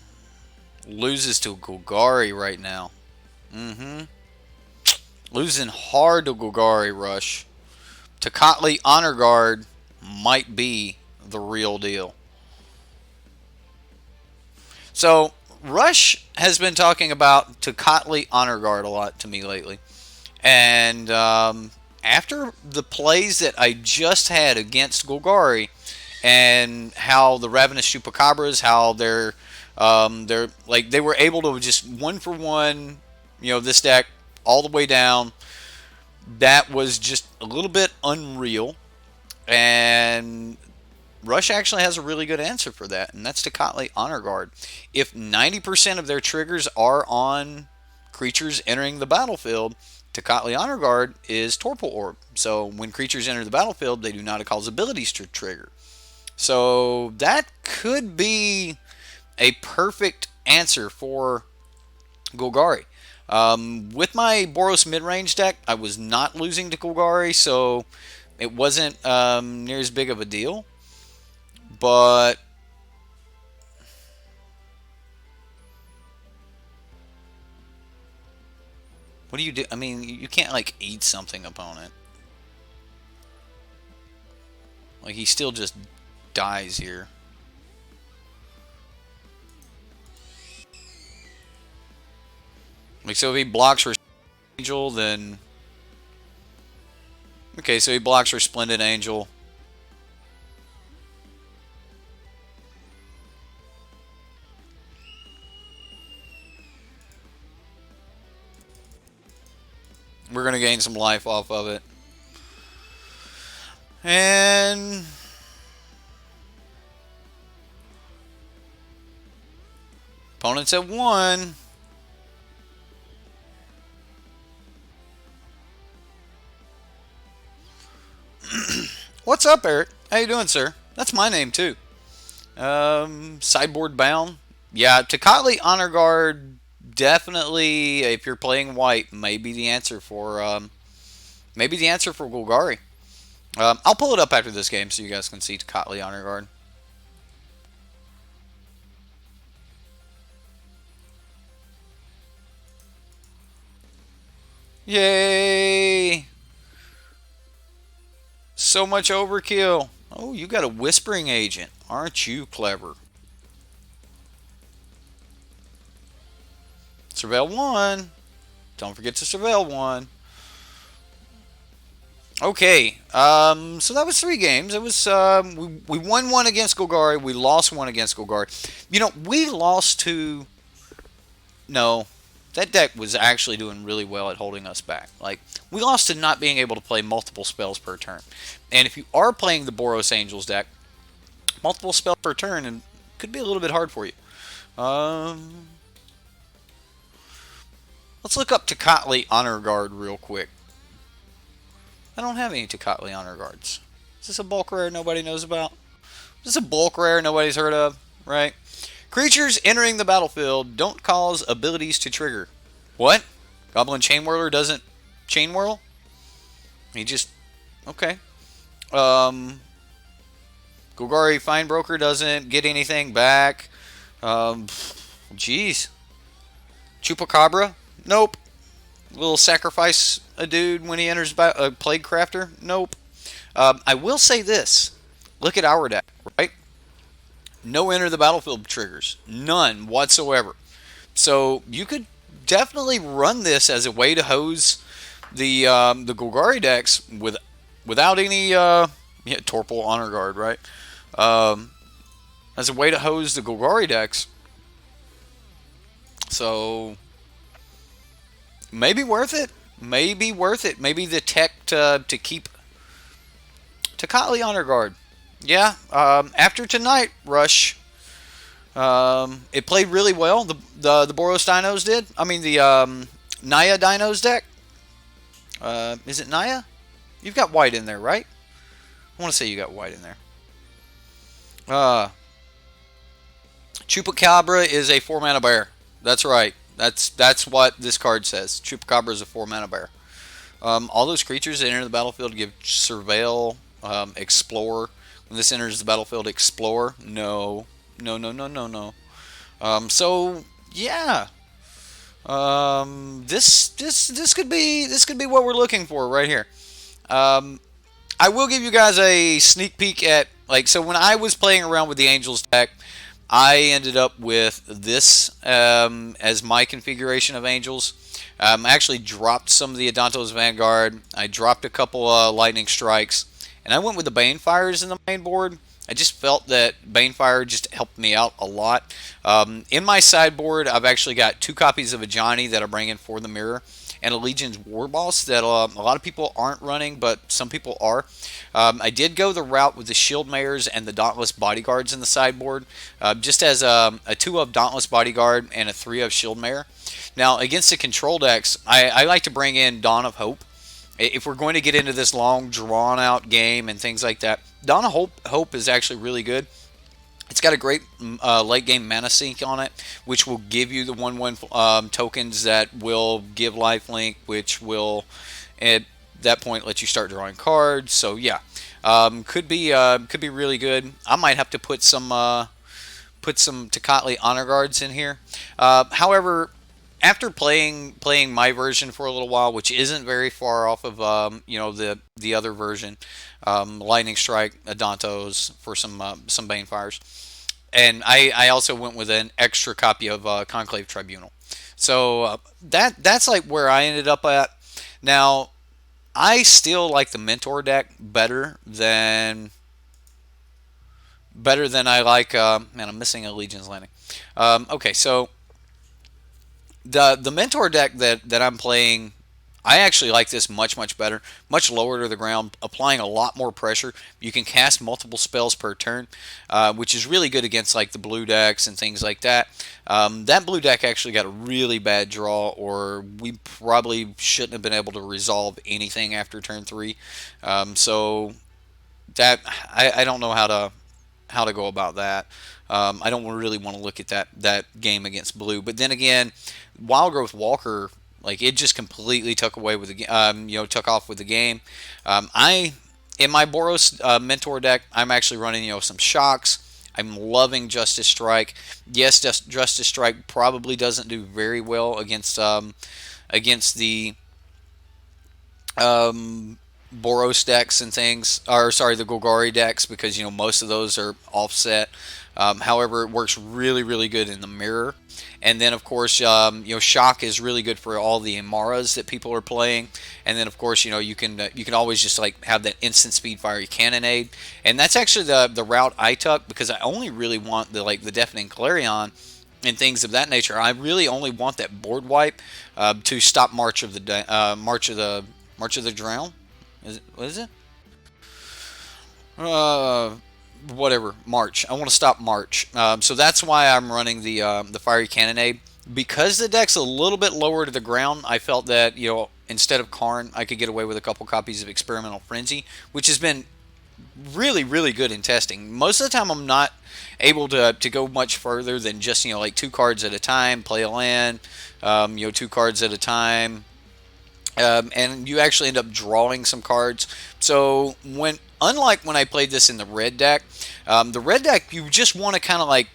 loses to Golgari right now. Mm-hmm. Losing hard to Golgari, Rush. Tecatli Honor Guard might be the real deal. So, Rush has been talking about Tecatli Honor Guard a lot to me lately. And after the plays that I just had against Golgari, and how the Ravenous Chupacabras, how they're like they were able to just one for one, this deck all the way down. That was just a little bit unreal, and Rush actually has a really good answer for that, and that's Tecatli Honor Guard. If 90% of their triggers are on creatures entering the battlefield, Tecatli Honor Guard is Torpor Orb. So when creatures enter the battlefield, they do not cause abilities to trigger. So that could be a perfect answer for Golgari. With my Boros mid-range deck, I was not losing to Golgari, so it wasn't near as big of a deal. But what do you do? I mean, you can't like eat something opponent. Like he still just dies here. Like so if he blocks for Angel, then okay, so he blocks for Splendid Angel. We're going to gain some life off of it. And opponent's at 1. What's up, Eric? How you doing, sir? That's my name, too. Sideboard bound. Yeah, Tecatli Honor Guard definitely, if you're playing white, may be the answer for Golgari. I'll pull it up after this game so you guys can see Tecatli Honor Guard. Yay! So much overkill. Oh, you got a Whispering Agent. Aren't you clever? Surveil 1. Don't forget to surveil 1. Okay, so that was 3 games. It was we won 1 against Golgari. We lost 1 against Golgari. We lost to... No, that deck was actually doing really well at holding us back. Like, we lost to not being able to play multiple spells per turn. And if you are playing the Boros Angels deck, multiple spells per turn and could be a little bit hard for you. Let's look up Tecatli Honor Guard real quick. I don't have any Tecatli Honor Guards. Is this a bulk rare nobody knows about? Is this a bulk rare nobody's heard of? Right? Creatures entering the battlefield don't cause abilities to trigger. What? Goblin Chain Whirler doesn't chain whirl? He just... Okay. Golgari Fine-Broker doesn't get anything back. Jeez. Chupacabra? Nope. Will sacrifice a dude when he enters a Plague Crafter? Nope. I will say this. Look at our deck, right? No enter the battlefield triggers. None whatsoever. So you could definitely run this as a way to hose the Golgari decks without any Torpor Honor Guard, right? As a way to hose the Golgari decks. So maybe worth it. Maybe worth it. Maybe the tech to keep Tecatli Honor Guard. Yeah. After tonight, Rush. It played really well. The Boros Dinos did. I mean the Naya Dinos deck. Is it Naya? You've got white in there, right? I want to say you got white in there. Chupacabra is a 4-mana bear. That's right. That's what this card says. Chupacabra is a 4-mana bear. All those creatures that enter the battlefield give Surveil, Explore. When this enters the battlefield, Explore. No, no, no, no, no, no. So yeah, this could be what we're looking for right here. Um, I will give you guys a sneak peek at, like, so when I was playing around with the Angels deck, I ended up with this as my configuration of Angels. I actually dropped some of the Adanto's Vanguard. I dropped a couple Lightning Strikes, and I went with the Banefires in the main board. I just felt that Banefire just helped me out a lot. In my sideboard, I've actually got 2 copies of a Johnny that I bring in for the mirror, and a Legion's War Boss that a lot of people aren't running, but some people are. I did go the route with the Shield Mayors and the Dauntless Bodyguards in the sideboard, just as a 2 of Dauntless Bodyguard and a 3 of Shield Mayor. Now, against the control decks, I like to bring in Dawn of Hope. If we're going to get into this long, drawn-out game and things like that, Dawn of Hope is actually really good. It's got a great late game mana sink on it, which will give you the 1/1 tokens that will give lifelink, which will at that point let you start drawing cards. So yeah, could be really good. I might have to put some Tecatli Honor Guards in here. However, after playing my version for a little while, which isn't very far off of the other version, Lightning Strike, Adantos for some Banefires, and I also went with an extra copy of Conclave Tribunal. So that's like where I ended up at. Now I still like the Mentor deck better than I like. Man, I'm missing a Legion's Landing. Okay, so the Mentor deck that I'm playing, I actually like this much better, much lower to the ground, applying a lot more pressure. You can cast multiple spells per turn, which is really good against like the blue decks and things like that. That blue deck actually got a really bad draw, or we probably shouldn't have been able to resolve anything after turn 3. So that I don't know how to go about that. I don't really want to look at that game against blue. But then again, Wild Growth Walker, like, it just completely took away with the took off with the game. In my Boros Mentor deck, I'm actually running some Shocks. I'm loving Justice Strike. Yes, Justice Strike probably doesn't do very well against the Boros decks and things, or sorry, the Golgari decks, because most of those are offset. However, it works really good in the mirror. And then of course, Shock is really good for all the Amaras that people are playing. And then of course, you can always just like have that instant speed fiery cannonade. And that's actually the route I took, because I only really want the Deafening Clarion and things of that nature. I really only want that board wipe to stop March of the Drown. What is it? Whatever, March. I want to stop March. So that's why I'm running the Fiery Cannonade. Because the deck's a little bit lower to the ground, I felt that, instead of Karn, I could get away with a couple copies of Experimental Frenzy, which has been really good in testing. Most of the time I'm not able to go much further than just, like 2 cards at a time, play a land, 2 cards at a time. And you actually end up drawing some cards. So unlike when I played this in the red deck, you just want to kind of like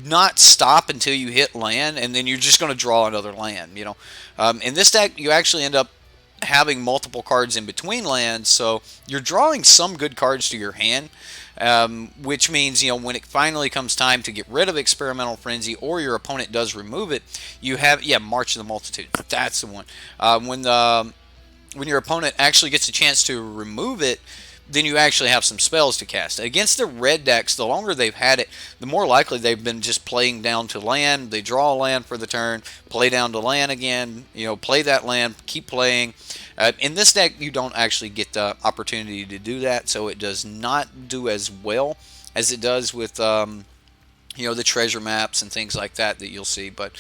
not stop until you hit land, and then you're just going to draw another land. In this deck, you actually end up having multiple cards in between lands, so you're drawing some good cards to your hand. Which means, when it finally comes time to get rid of Experimental Frenzy, or your opponent does remove it, you have, March of the Multitude. That's the one. When your opponent actually gets a chance to remove it, then you actually have some spells to cast. Against the red decks, the longer they've had it, the more likely they've been just playing down to land. They draw a land for the turn, play down to land again, play that land, keep playing. In this deck, you don't actually get the opportunity to do that, so it does not do as well as it does with the treasure maps and things like that you'll see. But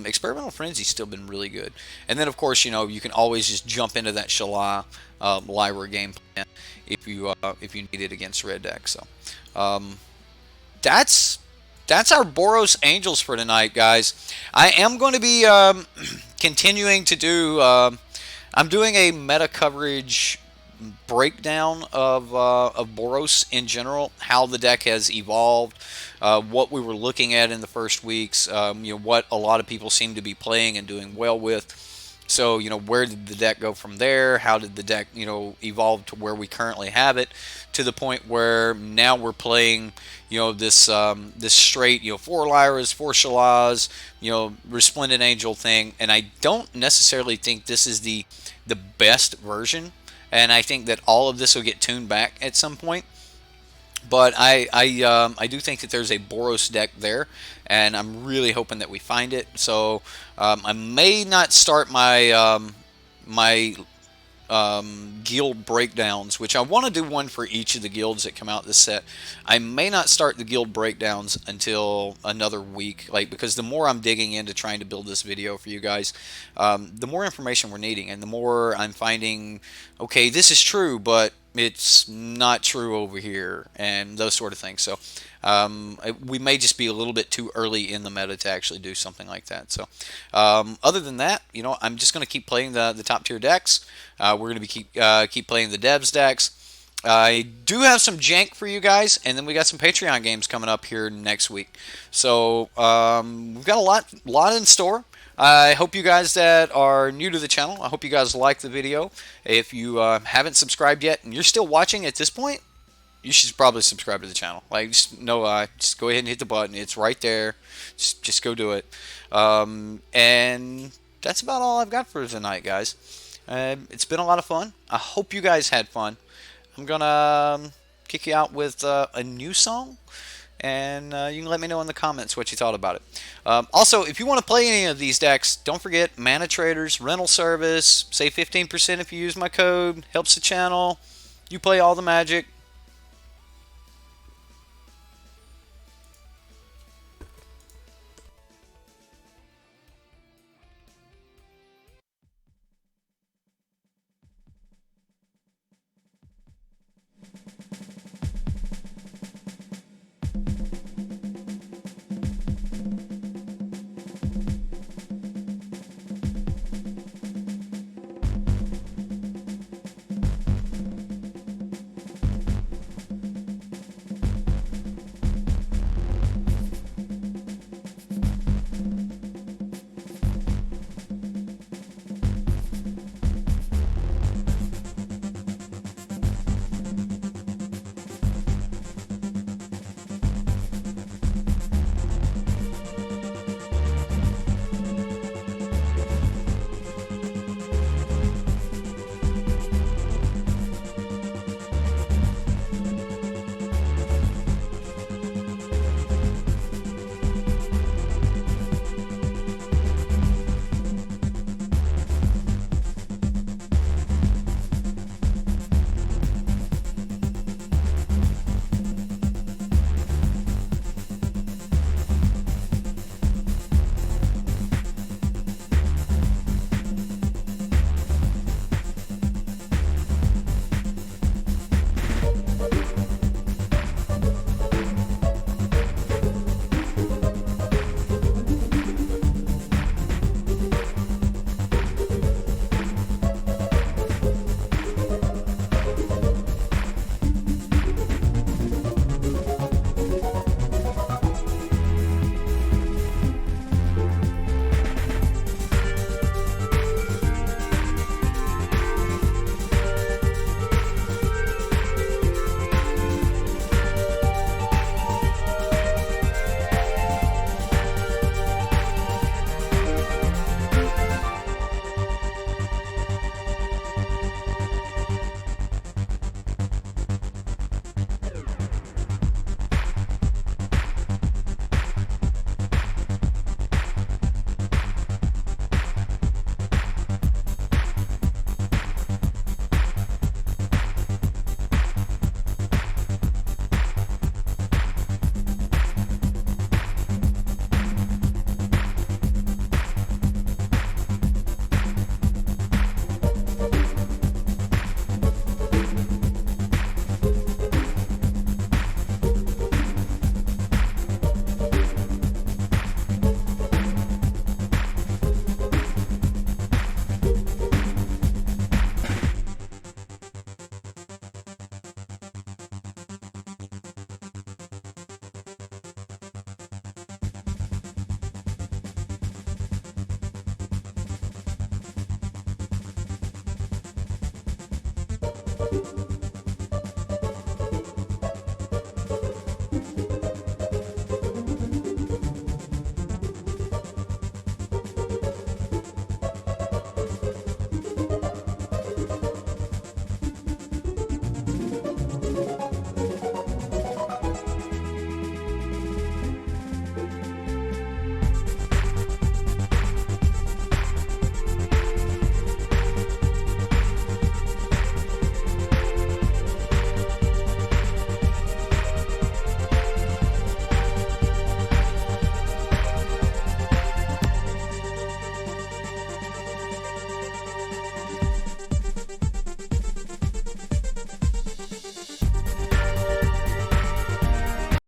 Experimental Frenzy's still been really good. And then, of course, you can always just jump into that Shala Lyra game plan if you need it against red deck. So that's our Boros Angels for tonight, guys. I am going to be continuing to do. I'm doing a meta coverage breakdown of Boros in general, how the deck has evolved, what we were looking at in the first weeks, what a lot of people seem to be playing and doing well with. So, where did the deck go from there? How did the deck, evolve to where we currently have it, to the point where now we're playing, this straight, 4 Lyras, 4 Shalaz, Resplendent Angel thing, and I don't necessarily think this is the best version, and I think that all of this will get tuned back at some point. But I do think that there's a Boros deck there, and I'm really hoping that we find it. So I may not start my guild breakdowns, which I want to do one for each of the guilds that come out this set. I may not start the guild breakdowns until another week, because the more I'm digging into trying to build this video for you guys, the more information we're needing, and the more I'm finding, okay, this is true, but it's not true over here, and those sort of things. So we may just be a little bit too early in the meta to actually do something like that. So other than that, I'm just going to keep playing the top tier decks. We're going to be keep playing the devs decks. I do have some jank for you guys, and then we got some Patreon games coming up here next week. So we've got a lot in store. I hope you guys that are new to the channel, I hope you guys like the video. If you haven't subscribed yet and you're still watching at this point, you should probably subscribe to the channel. Just go ahead and hit the button. It's right there. Just go do it. And that's about all I've got for tonight, guys. It's been a lot of fun. I hope you guys had fun. I'm gonna kick you out with a new song, and you can let me know in the comments what you thought about it. Also, if you want to play any of these decks, don't forget manatraders, rental service, save 15% if you use my code, helps the channel. You play all the magic.